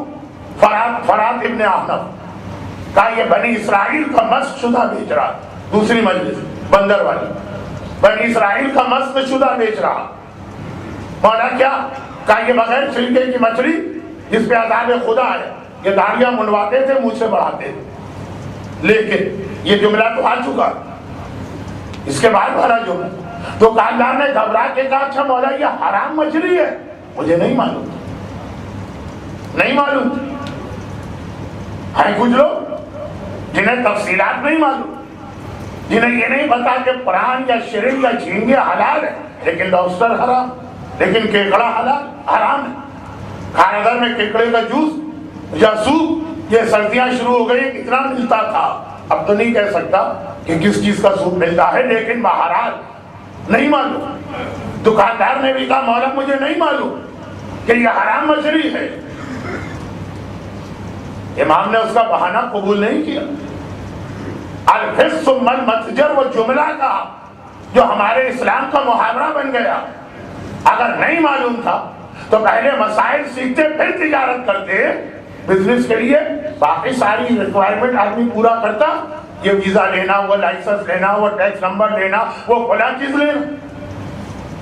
فرات ابن احنف کہا یہ بنی اسرائیل کا مسخ شدہ بیچ رہا، دوسری مجلس بندر والی، بنی اسرائیل کا مسخ شدہ بیچ رہا۔ مولا کیا؟ کہا یہ بغیر چھلکے کی مچھلی جس پہ عذاب خدا ہے، یہ داڑیاں منڈواتے تھے منہ سے بڑھاتے تھے، لیکن یہ جملہ تو آ چکا، اس کے بعد بھرا جملہ۔ دکاندار نے گھبرا کے کہا اچھا مولا یہ حرام مچھلی ہے؟ مجھے نہیں معلوم، نہیں معلوم۔ ہیں کچھ لوگ جنہیں تفصیلات نہیں معلوم، جنہیں یہ نہیں پتا کہ پران یا شرنگ یا جھینگے حلال ہے لیکن لابسٹر حرام، لیکن کیکڑا حرام ہے۔ کھانگر میں کیکڑے کا جوس یا سوپ، یہ سردیاں شروع ہو گئی کتنا ملتا تھا، اب تو نہیں کہہ سکتا کہ کس چیز کا سوپ ملتا ہے، لیکن بہرحال نہیں معلوم۔ دکاندار نے بھی کہا مولا مجھے نہیں معلوم کہ یہ حرام مچھلی ہے۔ امام نے اس کا بہانہ قبول نہیں کیا۔ الفسق ثم المتجر، وہ جملہ کا جو ہمارے اسلام کا محاورہ بن گیا، اگر نہیں معلوم تھا تو پہلے مسائل سیکھتے پھر تجارت کرتے، بزنس کے لیے باقی ساری ریکوائرمنٹ آدمی پورا کرتا، یہ ویزا لینا، وہ لائسنس لینا، وہ ٹیکس نمبر لینا، وہ فلاں چیز لینا،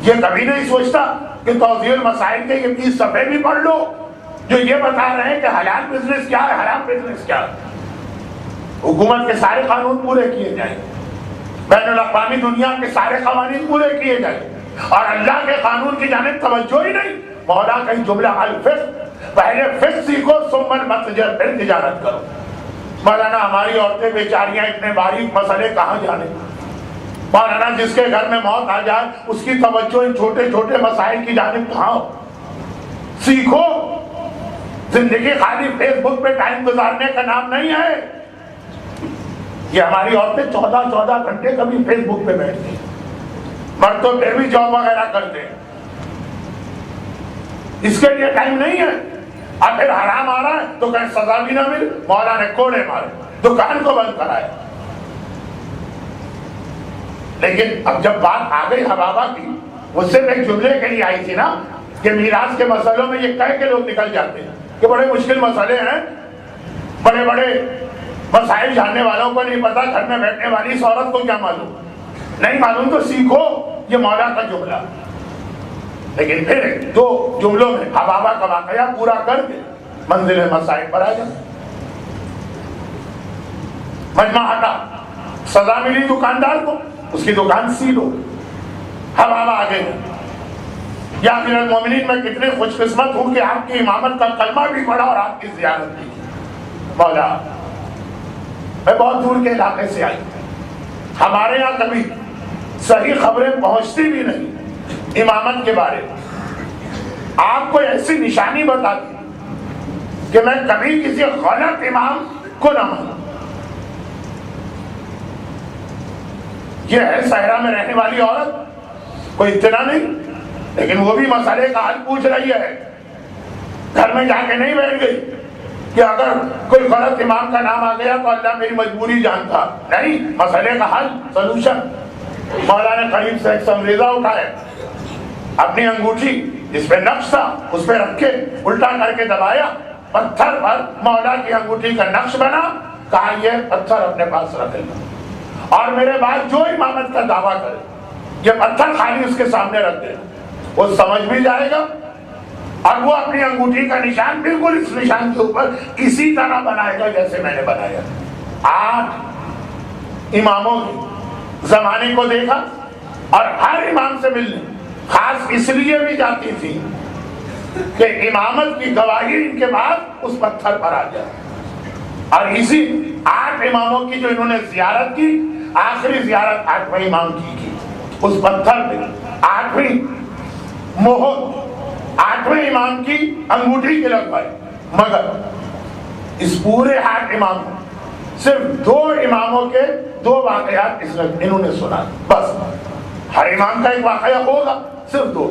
یہ کبھی نہیں سوچتا کہ توضیح المسائل کے یہ 20 صفحے بھی پڑھ لو جو یہ بتا رہے ہیں کہ حلال بزنس کیا ہے، حرام بزنس کیا ہے۔ حکومت کے سارے قانون پورے کیے جائیں، بین الاقوامی دنیا کے سارے قوانین پورے کیے جائیں، اور اللہ کے قانون کی جانب توجہ ہی نہیں۔ مولا کا جملہ الفسق، پہلے فسق سیکھو ثم المتجر، پھر تجارت کرو۔ مولانا ہماری عورتیں بیچاریاں اتنے باریک مسئلے کہاں جانے، مولانا جس کے گھر میں موت آ جائے اس کی توجہ ان چھوٹے چھوٹے مسائل کی جانب کہاں ہو؟ سیکھو، زندگی خالی فیس بک پہ ٹائم گزارنے کا نام نہیں ہے۔ یہ ہماری عورتیں 14 گھنٹے کبھی فیس بک پہ بیٹھتی ہیں، مرد تو پھر بھی جاب وغیرہ کرتے ہیں، اس کے لیے ٹائم نہیں ہے۔ اور پھر حرام آ رہا ہے تو کہیں سزا بھی نہ مل، مولا نے کوڑے مارے، دکان کو بند کرائے۔ لیکن اب جب بات آ گئی حبابہ کی، وہ صرف ایک جملے کے لیے آئی تھی نا کہ میراث کے مسئلوں میں یہ کہہ کے لوگ نکل جاتے ہیں کہ بڑے مشکل مسئلے ہیں، بڑے بڑے مسائل جاننے والوں کو نہیں پتا، گھر میں بیٹھنے والی اس عورت کو کیا معلوم؟ نہیں معلوم تو سیکھو، یہ مولا کا جملہ۔ لیکن پھر 2 جملوں میں حبابہ کا واقعہ پورا کر کے منزل مسائل پر آ جائے۔ مجمع ہٹا، سزا ملی دکاندار کو، اس کی دکان سیل ہو، حبابہ آگے گئے۔ یا امیر المومنین میں کتنے خوش قسمت ہوں کہ آپ کی امامت کا کلمہ بھی پڑھا اور آپ کی زیارت کی۔ مولا میں بہت دور کے علاقے سے آئی، ہمارے یہاں کبھی صحیح خبریں پہنچتی بھی نہیں امامت کے بارے میں، آپ کو ایسی نشانی بتا دی کہ میں کبھی کسی غلط امام کو نہ مانوں۔ یہ ہے صحرا میں رہنے والی عورت، کوئی اطلاع نہیں، لیکن وہ بھی مسئلے کا حل پوچھ رہی ہے، گھر میں جا کے نہیں بیٹھ گئی کہ اگر کوئی غلط امام کا نام آ گیا تو اللہ میری مجبوری جانتا، نہیں، مسئلے کا حل، سلوشن۔ مولا نے قریب سے ایک سنریزہ اٹھایا، اپنی انگوٹھی جس پہ نقش تھا اس پہ رکھ کے الٹا کر کے دبایا، پتھر پر مولا کی انگوٹھی کا نقش بنا، کہا یہ پتھر اپنے پاس رکھ لینا، اور میرے بعد جو امامت کا دعویٰ کرے یہ پتھر خالی اس کے سامنے رکھ دینا، وہ سمجھ بھی جائے گا، اور وہ اپنی انگوٹھی کا نشان بالکل اس نشان کے اوپر اسی طرح بنائے گا جیسے میں نے بنایا۔ 8 اماموں کی زمانے کو دیکھا، اور ہر امام سے ملنے خاص اس لیے بھی جاتی تھی کہ امامت کی گواہی ان کے بعد اس پتھر پر آ جائے. اور اسی 8 اماموں کی جو انہوں نے زیارت کی، آخری زیارت 8ویں امام کی اس پتھر پہ 8ویں مہر 8ویں امام کی انگوٹھی کے لگوائی. مگر اس پورے 8 امام صرف 2 اماموں کے 2 واقعات انہوں نے سنا. بس ہر امام کا ایک واقعہ ہوگا، صرف 2.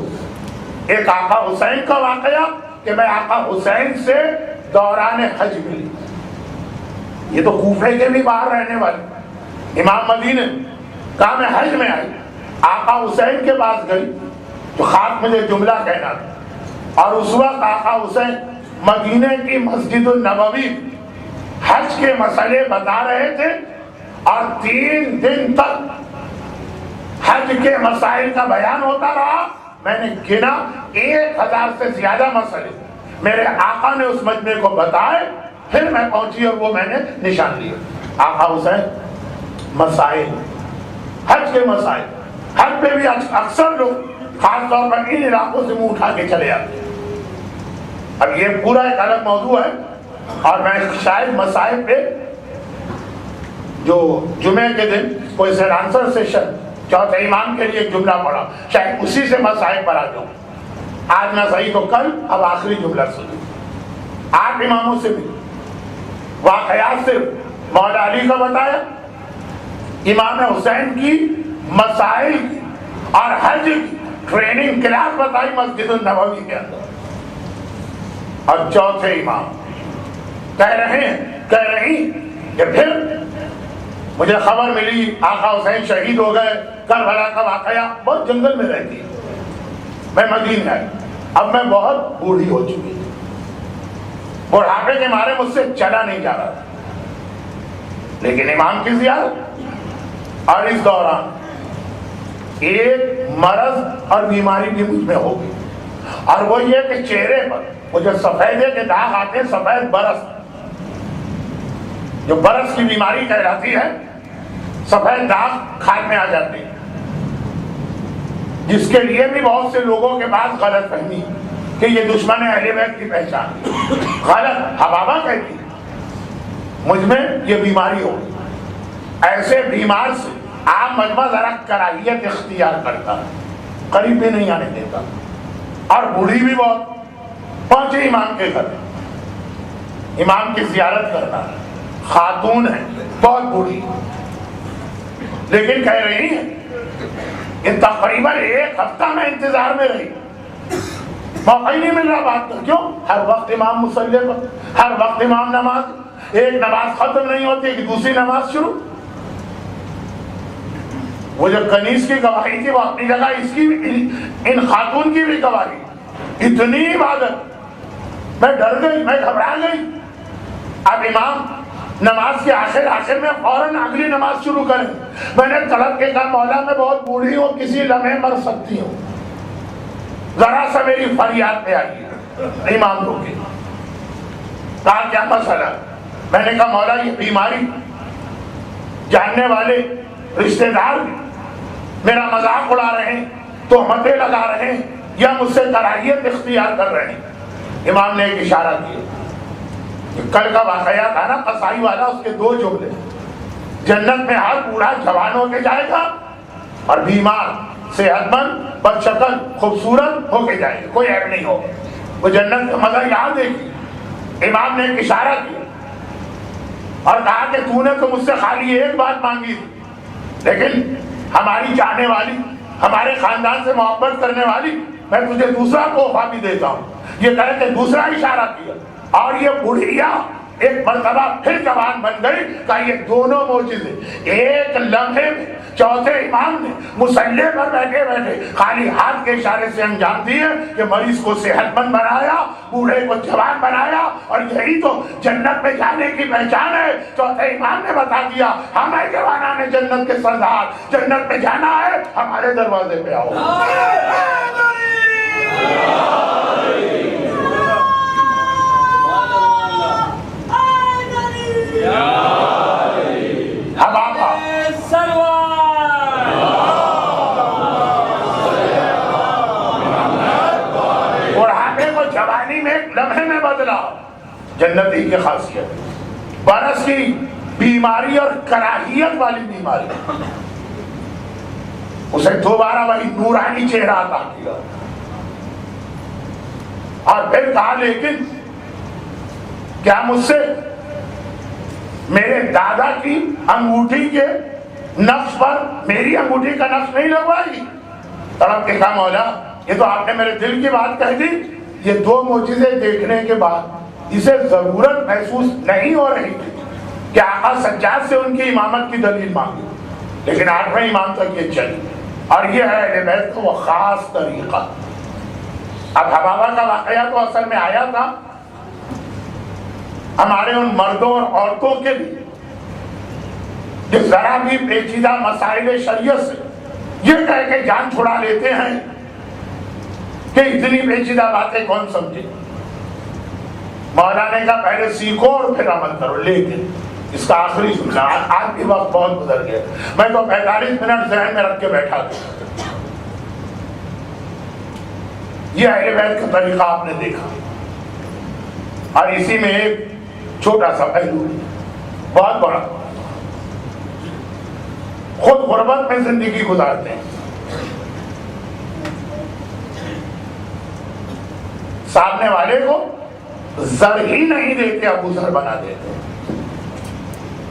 ایک آقا حسین کا واقعہ کہ میں آقا حسین سے دوران حج ملی. یہ تو کوفے کے بھی باہر رہنے والے امام مدینے کہا میں حج میں آئی، آقا حسین کے پاس گئی تو خاک مجھے جملہ کہنا تھا. اور اس وقت آقا حسین مدینے کی مسجد النبوی حج کے مسئلے بتا رہے تھے اور 3 دن تک حج کے مسائل کا بیان ہوتا رہا. میں نے گنا 1000 سے زیادہ مسئلے میرے آقا نے اس مجمع کو بتائے. پھر میں پہنچی اور وہ میں نے نشان لیے. آقا حسین مسائل، حج کے مسائل، حج پہ بھی اکثر لوگ خاص طور پر ان علاقوں سے منہ اٹھا کے چلے جاتے ہیں. اب یہ پورا ایک الگ موضوع ہے اور میں شاید مسائل پہ جو جمعے کے دن کوئی سر آنسر سیشن چوتھے امام کے لیے ایک جملہ پڑھا، شاید اسی سے مسائل پر آ جاؤں. آج نہ صحیح تو کل اب آخری جملہ سنو. 8 اماموں سے بھی واقعات صرف مولا علی کا بتایا، امام حسین کی مسائل کی اور حج کی ٹریننگ کلاس بتائی مسجد النبوی کے اندر. اور چوتھے امام کہہ رہی کہ پھر مجھے خبر ملی آقا حسین شہید ہو گئے، کربلا کا واقعہ. بہت جنگل میں رہتی ہے، میں مدینے آئی، اب میں بہت بوڑھی ہو چکی، بڑھاپے کے مارے مجھ سے چلا نہیں جا رہا تھا. لیکن امام کی زیارت اور اس دوران ایک مرض اور بیماری بھی مجھ میں ہو گئی. اور وہ یہ کہ چہرے پر وہ جو سفیدے کے داغ آتے ہیں، سفید برس، جو برس کی بیماری کہلاتی ہے، سفید داغ کھال میں آ جاتے ہیں، جس کے لیے بھی بہت سے لوگوں کے پاس غلط فہمی کہ یہ دشمن اہل بیت کی پہچان. غلط حبابہ کہتی ہے. مجھ میں یہ بیماری ہو. ایسے بیمار سے عام مجمع ذرا کراہیت اختیار کرتا ہے، قریب بھی نہیں آنے دیتا. اور بوڑھی بھی بہت. پہنچے امام کے گھر، امام کی زیارت کرنا، خاتون ہے بہت بوڑھی، لیکن کہہ رہی ہیں کہ تقریباً 1 ہفتہ میں انتظار میں رہی، موقع ہی نہیں مل رہا بات کر. کیوں؟ ہر وقت امام مصلی پر، ہر وقت امام نماز، ایک نماز ختم نہیں ہوتی کہ دوسری نماز شروع. وہ جو کنیز کی گواہی تھی وہ اپنی جگہ، اس کی ان خاتون کی بھی گواہی. اتنی عبادت، میں ڈر گئی، میں گھبرا گئی. اب امام نماز کے آخر میں فوراً اگلی نماز شروع کریں. میں نے طلب کے کہا مولا میں بہت بوڑھی ہوں، کسی لمحے مر سکتی ہوں، ذرا سا میری فریاد پہ آئیے. امام روکے، کہا کیا مسئلہ؟ میں نے کہا مولا یہ بیماری، جاننے والے رشتہ دار میرا مذاق اڑا رہے ہیں، تہمتیں لگا رہے ہیں یا مجھ سے کراہیت اختیار کر رہے ہیں. امام نے ایک اشارہ کیا، کل کا واقعہ تھا نا قصائی والا، اس کے 2 جملے. جنت میں ہر بوڑھا جوان ہو کے جائے گا اور بیمار صحت مند بدشکل خوبصورت ہو کے جائے گا، کوئی عیب نہیں ہوگا. وہ جنت کا مزہ یاد دیکھی. امام نے ایک اشارہ کیا اور کہا کہ تو نے تو مجھ سے خالی ایک بات مانگی تھی، لیکن ہماری جانے والی، ہمارے خاندان سے محبت کرنے والی، میں تجھے دوسرا تحفہ بھی دیتا ہوں. یہ کہہ کے دوسرا اشارہ کیا اور یہ بڑھیا ایک مرتبہ پھر جوان بن گئی. کہ یہ دونوں معجزے ایک لمحے میں چوتھے امام نے مصلی پر بیٹھے بیٹھے خالی ہاتھ کے اشارے سے انجام دیے کہ مریض کو صحت مند بنایا، بوڑھے کو جوان بنایا. اور یہی تو جنت میں جانے کی پہچان ہے. چوتھے امام نے بتا دیا ہمیں جوانان جنت کے سردار، جنت میں جانا ہے ہمارے دروازے پہ آؤ. جنتی کی خاصیت، برس کی بیماری اور کراہیت والی بیماری، اسے دوبارہ وہی نورانی چہرہ عطا کیا، اور پھر کہا لیکن کیا مجھ سے میرے دادا کی انگوٹھی کے نقش پر میری انگوٹھی کا نقش نہیں لگوائے گی؟ تڑپ کے کہا مولا یہ تو آپ نے میرے دل کی بات کہہ دی۔ یہ دو معجزے دیکھنے کے بعد اسے ضرورت محسوس نہیں ہو رہی تھی کہ آقا سجاد سے ان کی امامت کی دلیل مانگی، لیکن 8ویں امام تک یہ چلی، اور یہ ہے اہل بیت کا وہ خاص طریقہ۔ اب حبابہ کا واقعہ تو اصل میں آیا تھا ہمارے ان مردوں اور عورتوں کے لیے جو ذرا بھی پیچیدہ مسائل شریعت سے یہ کہہ کے جان چھڑا لیتے ہیں کہ اتنی پیچیدہ باتیں کون سمجھے۔ مولا نے کہا پہلے سیکھو اور پھر عمل کرو، لیکن اس کا آخری سننا، آج بھی وقت بہت گزر گیا، میں تو 45 منٹ ذہن میں رکھ کے بیٹھا تھا۔ یہ اہل بیت کا طریقہ آپ نے دیکھا، اور اسی میں ایک چھوٹا سا پہلو بہت بڑا، خود غربت میں زندگی گزارتے ہیں، سامنے والے کو زر ہی نہیں دیتے، ابو ذر بنا دیتے،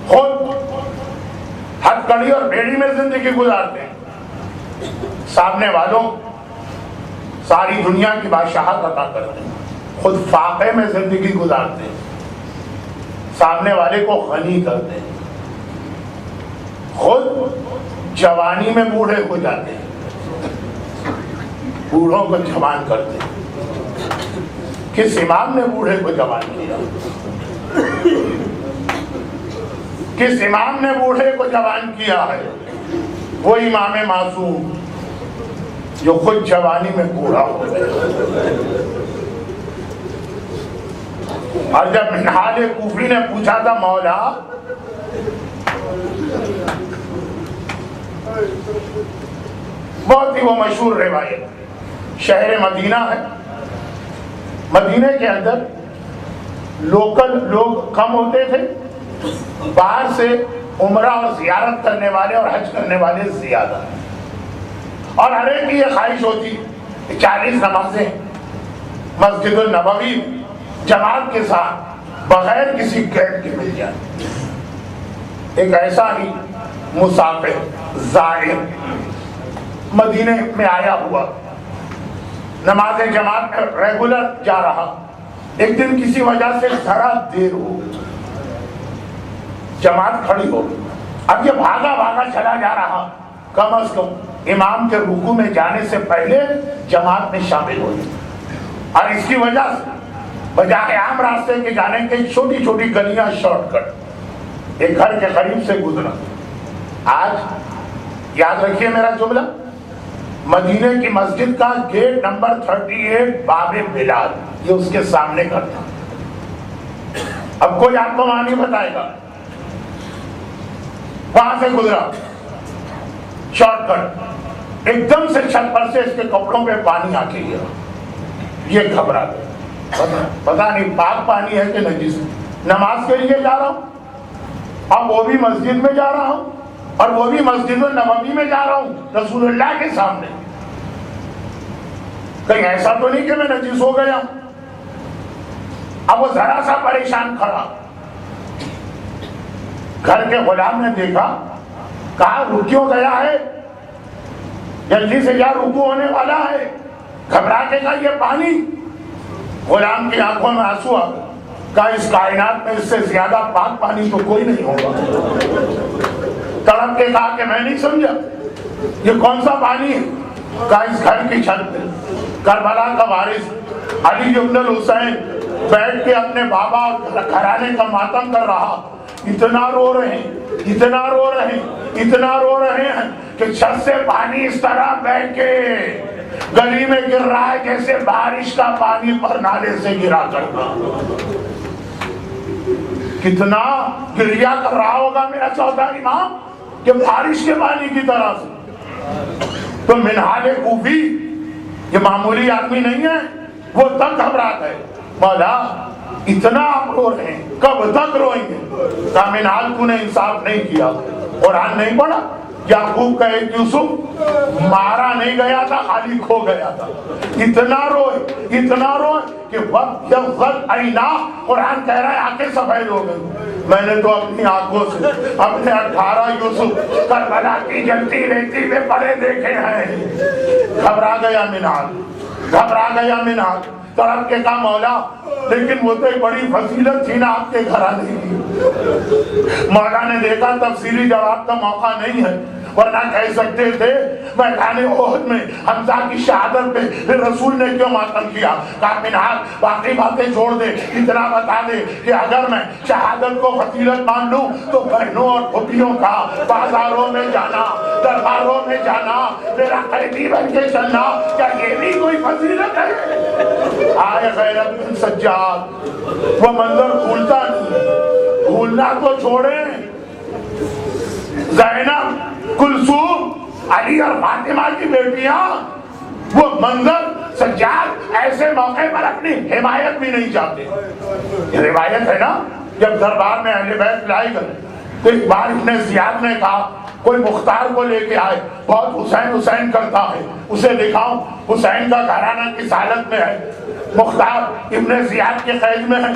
خود ہتھ کڑی اور بیڑی میں زندگی گزارتے ہیں، سامنے والوں ساری دنیا کی بادشاہت عطا کرتے ہیں، خود فاقے میں زندگی گزارتے ہیں، سامنے والے کو غنی کرتے ہیں، خود جوانی میں بوڑھے ہو جاتے ہیں، بوڑھوں کو جوان کرتے ہیں۔ کس امام نے بوڑھے کو جوان کیا؟ کس امام نے بوڑھے کو جوان کیا ہے؟ وہ امام معصوم جو خود جوانی میں بوڑھا ہو گیا۔ اور جب منہال کوفی نے پوچھا تھا مولا بہت ہی وہ مشہور روایت، شہر مدینہ ہے، مدینہ کے اندر لوکل لوگ کم ہوتے تھے، باہر سے عمرہ اور زیارت کرنے والے اور حج کرنے والے زیادہ، اور ہر ایک کی یہ خواہش ہوتی 40 نمازیں مسجد النبوی جماعت کے ساتھ بغیر کسی گیٹ کے مل جائے۔ ایک ایسا ہی مسافر زائر مدینے میں آیا ہوا، نماز جماعت میں ریگولر جا رہا، ایک دن کسی وجہ سے ذرا دیر ہو گئی، جماعت کھڑی ہو گئی، اب یہ بھاگا بھاگا چلا جا رہا، کم از کم امام کے رکوع میں جانے سے پہلے جماعت میں شامل ہو گئی، اور اس کی وجہ سے بجائے عام راستے کے جانے کے چھوٹی چھوٹی گلیاں شارٹ کٹ ایک گھر کے قریب سے گزرا۔ آج یاد رکھیے میرا جملہ، مدینے کی مسجد کا گیٹ نمبر 38 باب بلال، یہ اس کے سامنے کا تھا۔ اب کوئی آپ کو وہاں نہیں بتائے گا، وہاں سے گزرا شارٹ کٹ، ایک دم سے چھت پر سے اس کے کپڑوں پہ پانی آ کے گیا، یہ گھبرا گیا، پتا نہیں پاک پانی ہے کہ نجس، نماز کے لیے جا رہا ہوں، اب وہ بھی مسجد میں جا رہا ہوں اور وہ بھی مسجد النبوی میں جا رہا ہوں رسول اللہ کے سامنے، کہیں ایسا تو نہیں کہ میں نجس ہو گیا؟ اب وہ ذرا سا پریشان کھڑا، گھر کے غلام نے دیکھا، کہا رکیوں گیا ہے، جلدی سے جا رکوع ہونے والا ہے، گھبرا کے کہا یہ پانی، غلام کی آنکھوں میں آنسو آ گئے، کہا اس کائنات میں اس سے زیادہ پاک پانی تو کوئی نہیں ہوگا۔ تڑپ کے کہا کہ میں نہیں سمجھا یہ کون سا پانی ہے؟ کہا اس گھر کی چھت پہ کربلا کا وارث علی بن الحسین بیٹھ کے اپنے بابا اور گھرانے کا ماتم کر رہا، اتنا رو رہے ہیں، اتنا رو رہے ہیں، اتنا رو رہے ہیں کہ چھت سے پانی اس طرح بہہ کے گلی میں گر رہا ہے جیسے بارش کا پانی پر نالے سے گرا کرتا۔ کتنا گریا کر رہا ہوگا میرا چوتھا امام کہ بارش کے پانی کی طرح سے۔ تو منہال کوفی یہ معمولی آدمی نہیں ہے، وہ تک گھبرا گئے، مولا اتنا آپ رو رہے ہیں، کب تک روئیں گے؟ کہا منہال تو نے انصاف نہیں کیا، قرآن نہیں پڑھا؟ یعقوب کا ایک یوسف مارا نہیں گیا تھا، خالی کھو گیا تھا، اتنا روئے کہ وقت یغض عینا، قرآن کہہ رہا ہے آنکھیں سفید ہو گئی۔ میں نے تو اپنی آنکھوں سے اپنے 18 یوسف کربلا کی جلتی ریتی میں پڑے دیکھے ہیں۔ گھبرا گیا منہال، تڑپ کے کہا مولا لیکن وہ تو ایک بڑی فضیلت تھی نا آپ کے گھرانے کی۔ مولا نے دیکھا تفصیلی جواب کا موقع نہیں ہے، ورنہ کہہ سکتے تھے میدان احد میں حمزہ کی شہادت پہ پھر رسول نے کیوں ماتم کیا؟ کہا منہال باقی باتیں چھوڑ دے، اتنا بتا دے کہ اگر میں شہادت کو فضیلت مان لوں تو بہنوں اور پھوپھیوں کا بازاروں میں جانا، درباروں میں جانا، میرا قیدی بن کے چلنا، کیا یہ بھی کوئی فضیلت ہے؟ آئے غیرت بن سجاد، وہ منظر بھولتا نہیں، بھولنا تو چھوڑیں، زینب، کلثوم، علی اور فاطمہ کی بیٹیاں، وہ منظر سجاد ایسے موقع پر اپنی حمایت بھی نہیں چاہتے۔ یہ روایت ہے نا، جب دربار میں اہل بیت لائے گئے تو ایک بار ابن زیاد نے کہا کوئی مختار کو لے کے آئے، بہت حسین کرتا ہے، اسے دکھاؤں، حسین کا گھرانہ کس حالت میں ہے۔ مختار ابن زیاد کے قید میں ہے،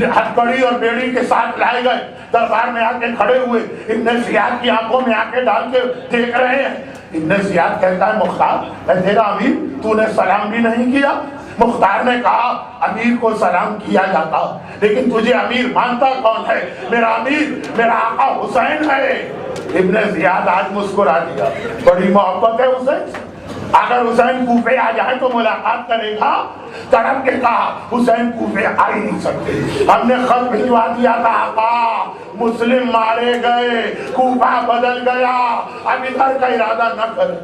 ہتھکڑی اور بیڑی کے ساتھ لائے گئے، دربار میں آ کے کھڑے ہوئے، ابن زیاد کی آنکھوں میں آنکھیں ڈال کے دیکھ رہے ہیں۔ ابن زیاد کہتا ہے مختار اے تیرا امیر، تو نے سلام بھی نہیں کیا۔ مختار نے کہا امیر کو سلام کیا جاتا، لیکن تجھے امیر مانتا کون ہے؟ میرا امیر میرا آقا حسین ہے۔ ابن زیاد آج مسکرا دیا، بڑی محبت ہے حسین سے، اگر حسین کوفے آ جائے تو ملاقات کرے گا۔ تڑپ کے کہا حسین کوفے آ ہی نہیں سکتے، ہم نے خط بھجوا دیا تھا آقا، مسلم مارے گئے، کوفہ بدل گیا، اب ادھر کا ارادہ نہ کرے۔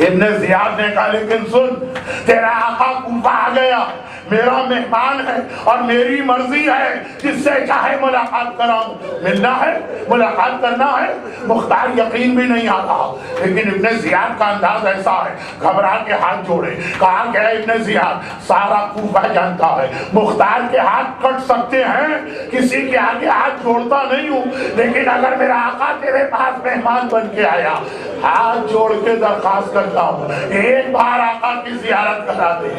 ابن زیاد نے کہا لیکن سن، تیرا آقا کوفہ آ گیا، میرا مہمان ہے اور میری مرضی ہے، جس سے چاہے ملاقات کراؤں، ملنا ہے ملاقات کرنا ہے۔ مختار یقین بھی نہیں آتا، لیکن ابن زیاد کا انداز ایسا ہے، گھبرا کے ہاتھ جوڑے، کہا کہ ابن زیاد سارا کوفہ جانتا ہے مختار کے ہاتھ کٹ سکتے ہیں، کسی کے آگے ہاتھ جوڑتا نہیں ہوں، لیکن اگر میرا آقا تیرے پاس مہمان بن کے آیا، ہاتھ جوڑ کے درخواست کرتا ہوں ایک بار آقا کی زیارت کرا دے۔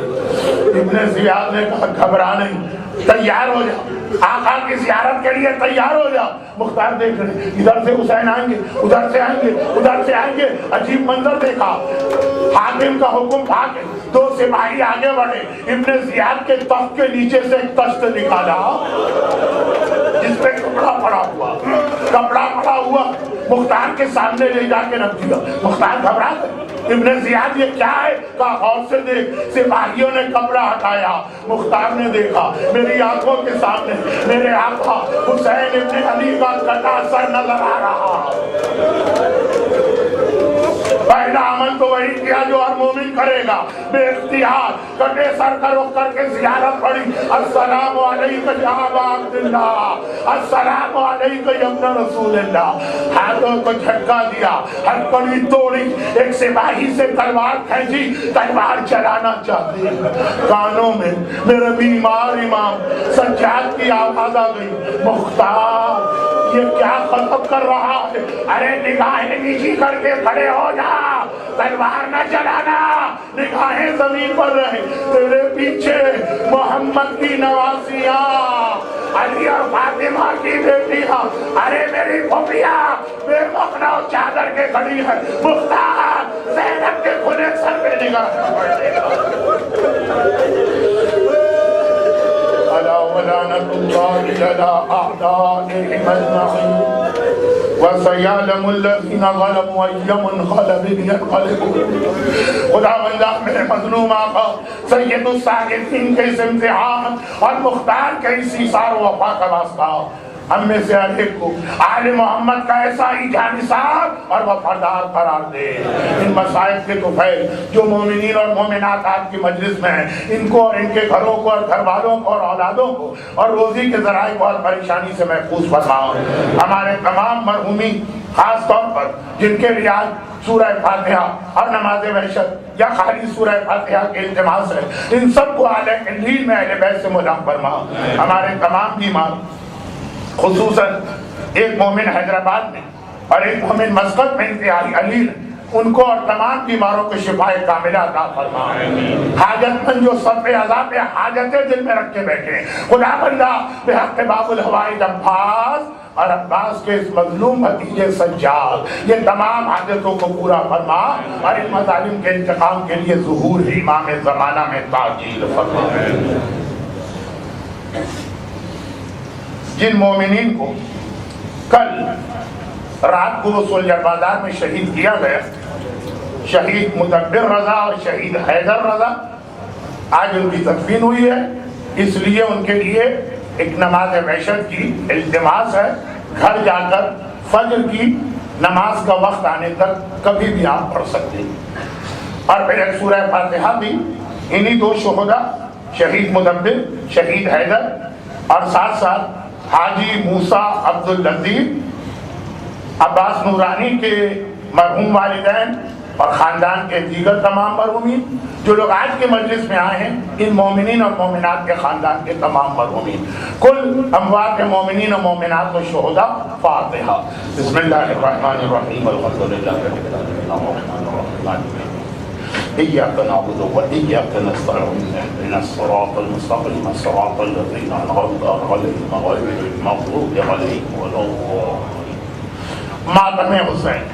ابن زیاد نے کہا گھبرا نہیں، تیار ہو جا، آقا کی زیارت کے لیے تیار ہو جا۔ مختار دیکھ رہے ادھر سے حسین آئیں گے، ادھر سے آئیں گے، ادھر سے آئیں گے، عجیب منظر دیکھا، حاکم کا حکم تھا کہ 2 سپاہی آگے بڑھے، ابن زیاد کے تخت کے نیچے سے ایک تشت نکالا جس پہ کپڑا پڑا ہوا مختار کے سامنے لے جا کے رکھ دیا۔ مختار گھبرا گئے، ابن زیاد یہ کیا ہے؟ کہا غور سے دیکھ۔ سپاہیوں نے کپڑا ہٹایا، مختار نے دیکھا میری آنکھوں کے سامنے میرے آقا حسین ابن علی کا کٹا سر نظر آ رہا۔ پہلا عمل تو وہی کیا جو ہر مومن کرے گا، بے اختیار کٹے سر کا رخ کر کے زیارت پڑھی، السلام علیکم یا ابا عبداللہ، السلام علیکم یا ابن رسول اللہ۔ ہاتھوں کو جھٹکا دیا، ہتھکڑی توڑی، ایک سپاہی سے تلوار کھینچی، تلوار چلانا چاہتی، کانوں میں میرے بیمار امام سجاد کی آواز آ گئی، مختار یہ کیا خطب کر رہا ہے؟ ارے نگاہیں نیچی کر کے کھڑے ہو جا، تلوار نہ چلانا، نگاہیں زمین پر رہیں، تیرے پیچھے محمد کی نواسیاں، علی اور فاطمہ کی بیٹیاں، ارے میری پھوپھیاں بے مخنا چادر کے کھڑی ہے، مختار زینب کے کھلے سر پہ نگاہ پڑے گا۔ ولعنة الله على أعدائهم أجمعين وسيعلم الذين ظلموا أي منقلب ينقلبون۔ خدا بندہ میرے مظلوم آقا سید الساقطین کے اس امتحان اور مختار کے اس ایثار و وفا کا واسطہ ہم میں سے ہر ایک کو آل محمد کا ایسا ہی جانثار اور وفادار قرار دے۔ ان مصائب کے طفیل جو مومنین اور مومنات آپ کی مجلس میں ہیں، ان کو اور ان کے گھروں کو اور گھر والوں کو اور اولادوں کو اور روزی کے ذرائع کو اور پریشانی سے محفوظ فرما۔ ہمارے تمام مرحومین خاص طور پر جن کے لیے آج سورہ فاتحہ اور نماز وحشت یا خالی سورہ فاتحہ کے التماس ہے، ان سب کو اعلی انجیل میں اہل بیت سے ملحق فرما۔ ہمارے تمام بیمار، خصوصاً ایک مومن حیدرآباد میں اور ایک مومن مسقط میں انتہائی علیل، ان کو اور تمام بیماروں کو شفائے کاملہ عطا فرما۔ حاجت مند جو صف عذاب حاجتیں دل میں رکھ کے بیٹھے ہیں، خدا بندہ بحق باب الحوائج عباس اور عباس کے اس مظلوم بھتیجے سجاد، یہ تمام حاجتوں کو پورا فرما اور ان مظالم کے انتقام کے لیے ظہور امام زمانہ میں تعجیل فرما۔ جن مومنین کو کل رات کو سولجر بازار میں شہید کیا گیا، شہید مدبر رضا اور شہید حیدر رضا، آج ان کی تدفین ہوئی ہے، اس لیے ان کے لیے ایک نماز وحشت کی التماس ہے۔ گھر جا کر فجر کی نماز کا وقت آنے تک کبھی بھی آپ پڑھ سکتے ہیں، اور پھر ایک سورہ فاتحہ بھی انہی دو شہداء شہید مدبر شہید حیدر اور ساتھ ساتھ حاجی موسیٰ عبداللطیف عباس نورانی کے مرحوم والدین اور خاندان کے دیگر تمام مرحومین، جو لوگ آج کے مجلس میں آئے ہیں، ان مومنین اور مومنات کے خاندان کے تمام مرحومین، کل اموات مومنین اور مومنات و شہداء۔ فاتحہ۔ بسم اللہ الرحمن الرحیم، الحمد للہ رب العالمین، الرحمن الرحیم، إياك نعبد وإياك نستعين، اهدنا الصراط المستقيم، صراط الذين أنعمت عليهم غير المغضوب عليهم ولا الضالين۔ ماتم حسین۔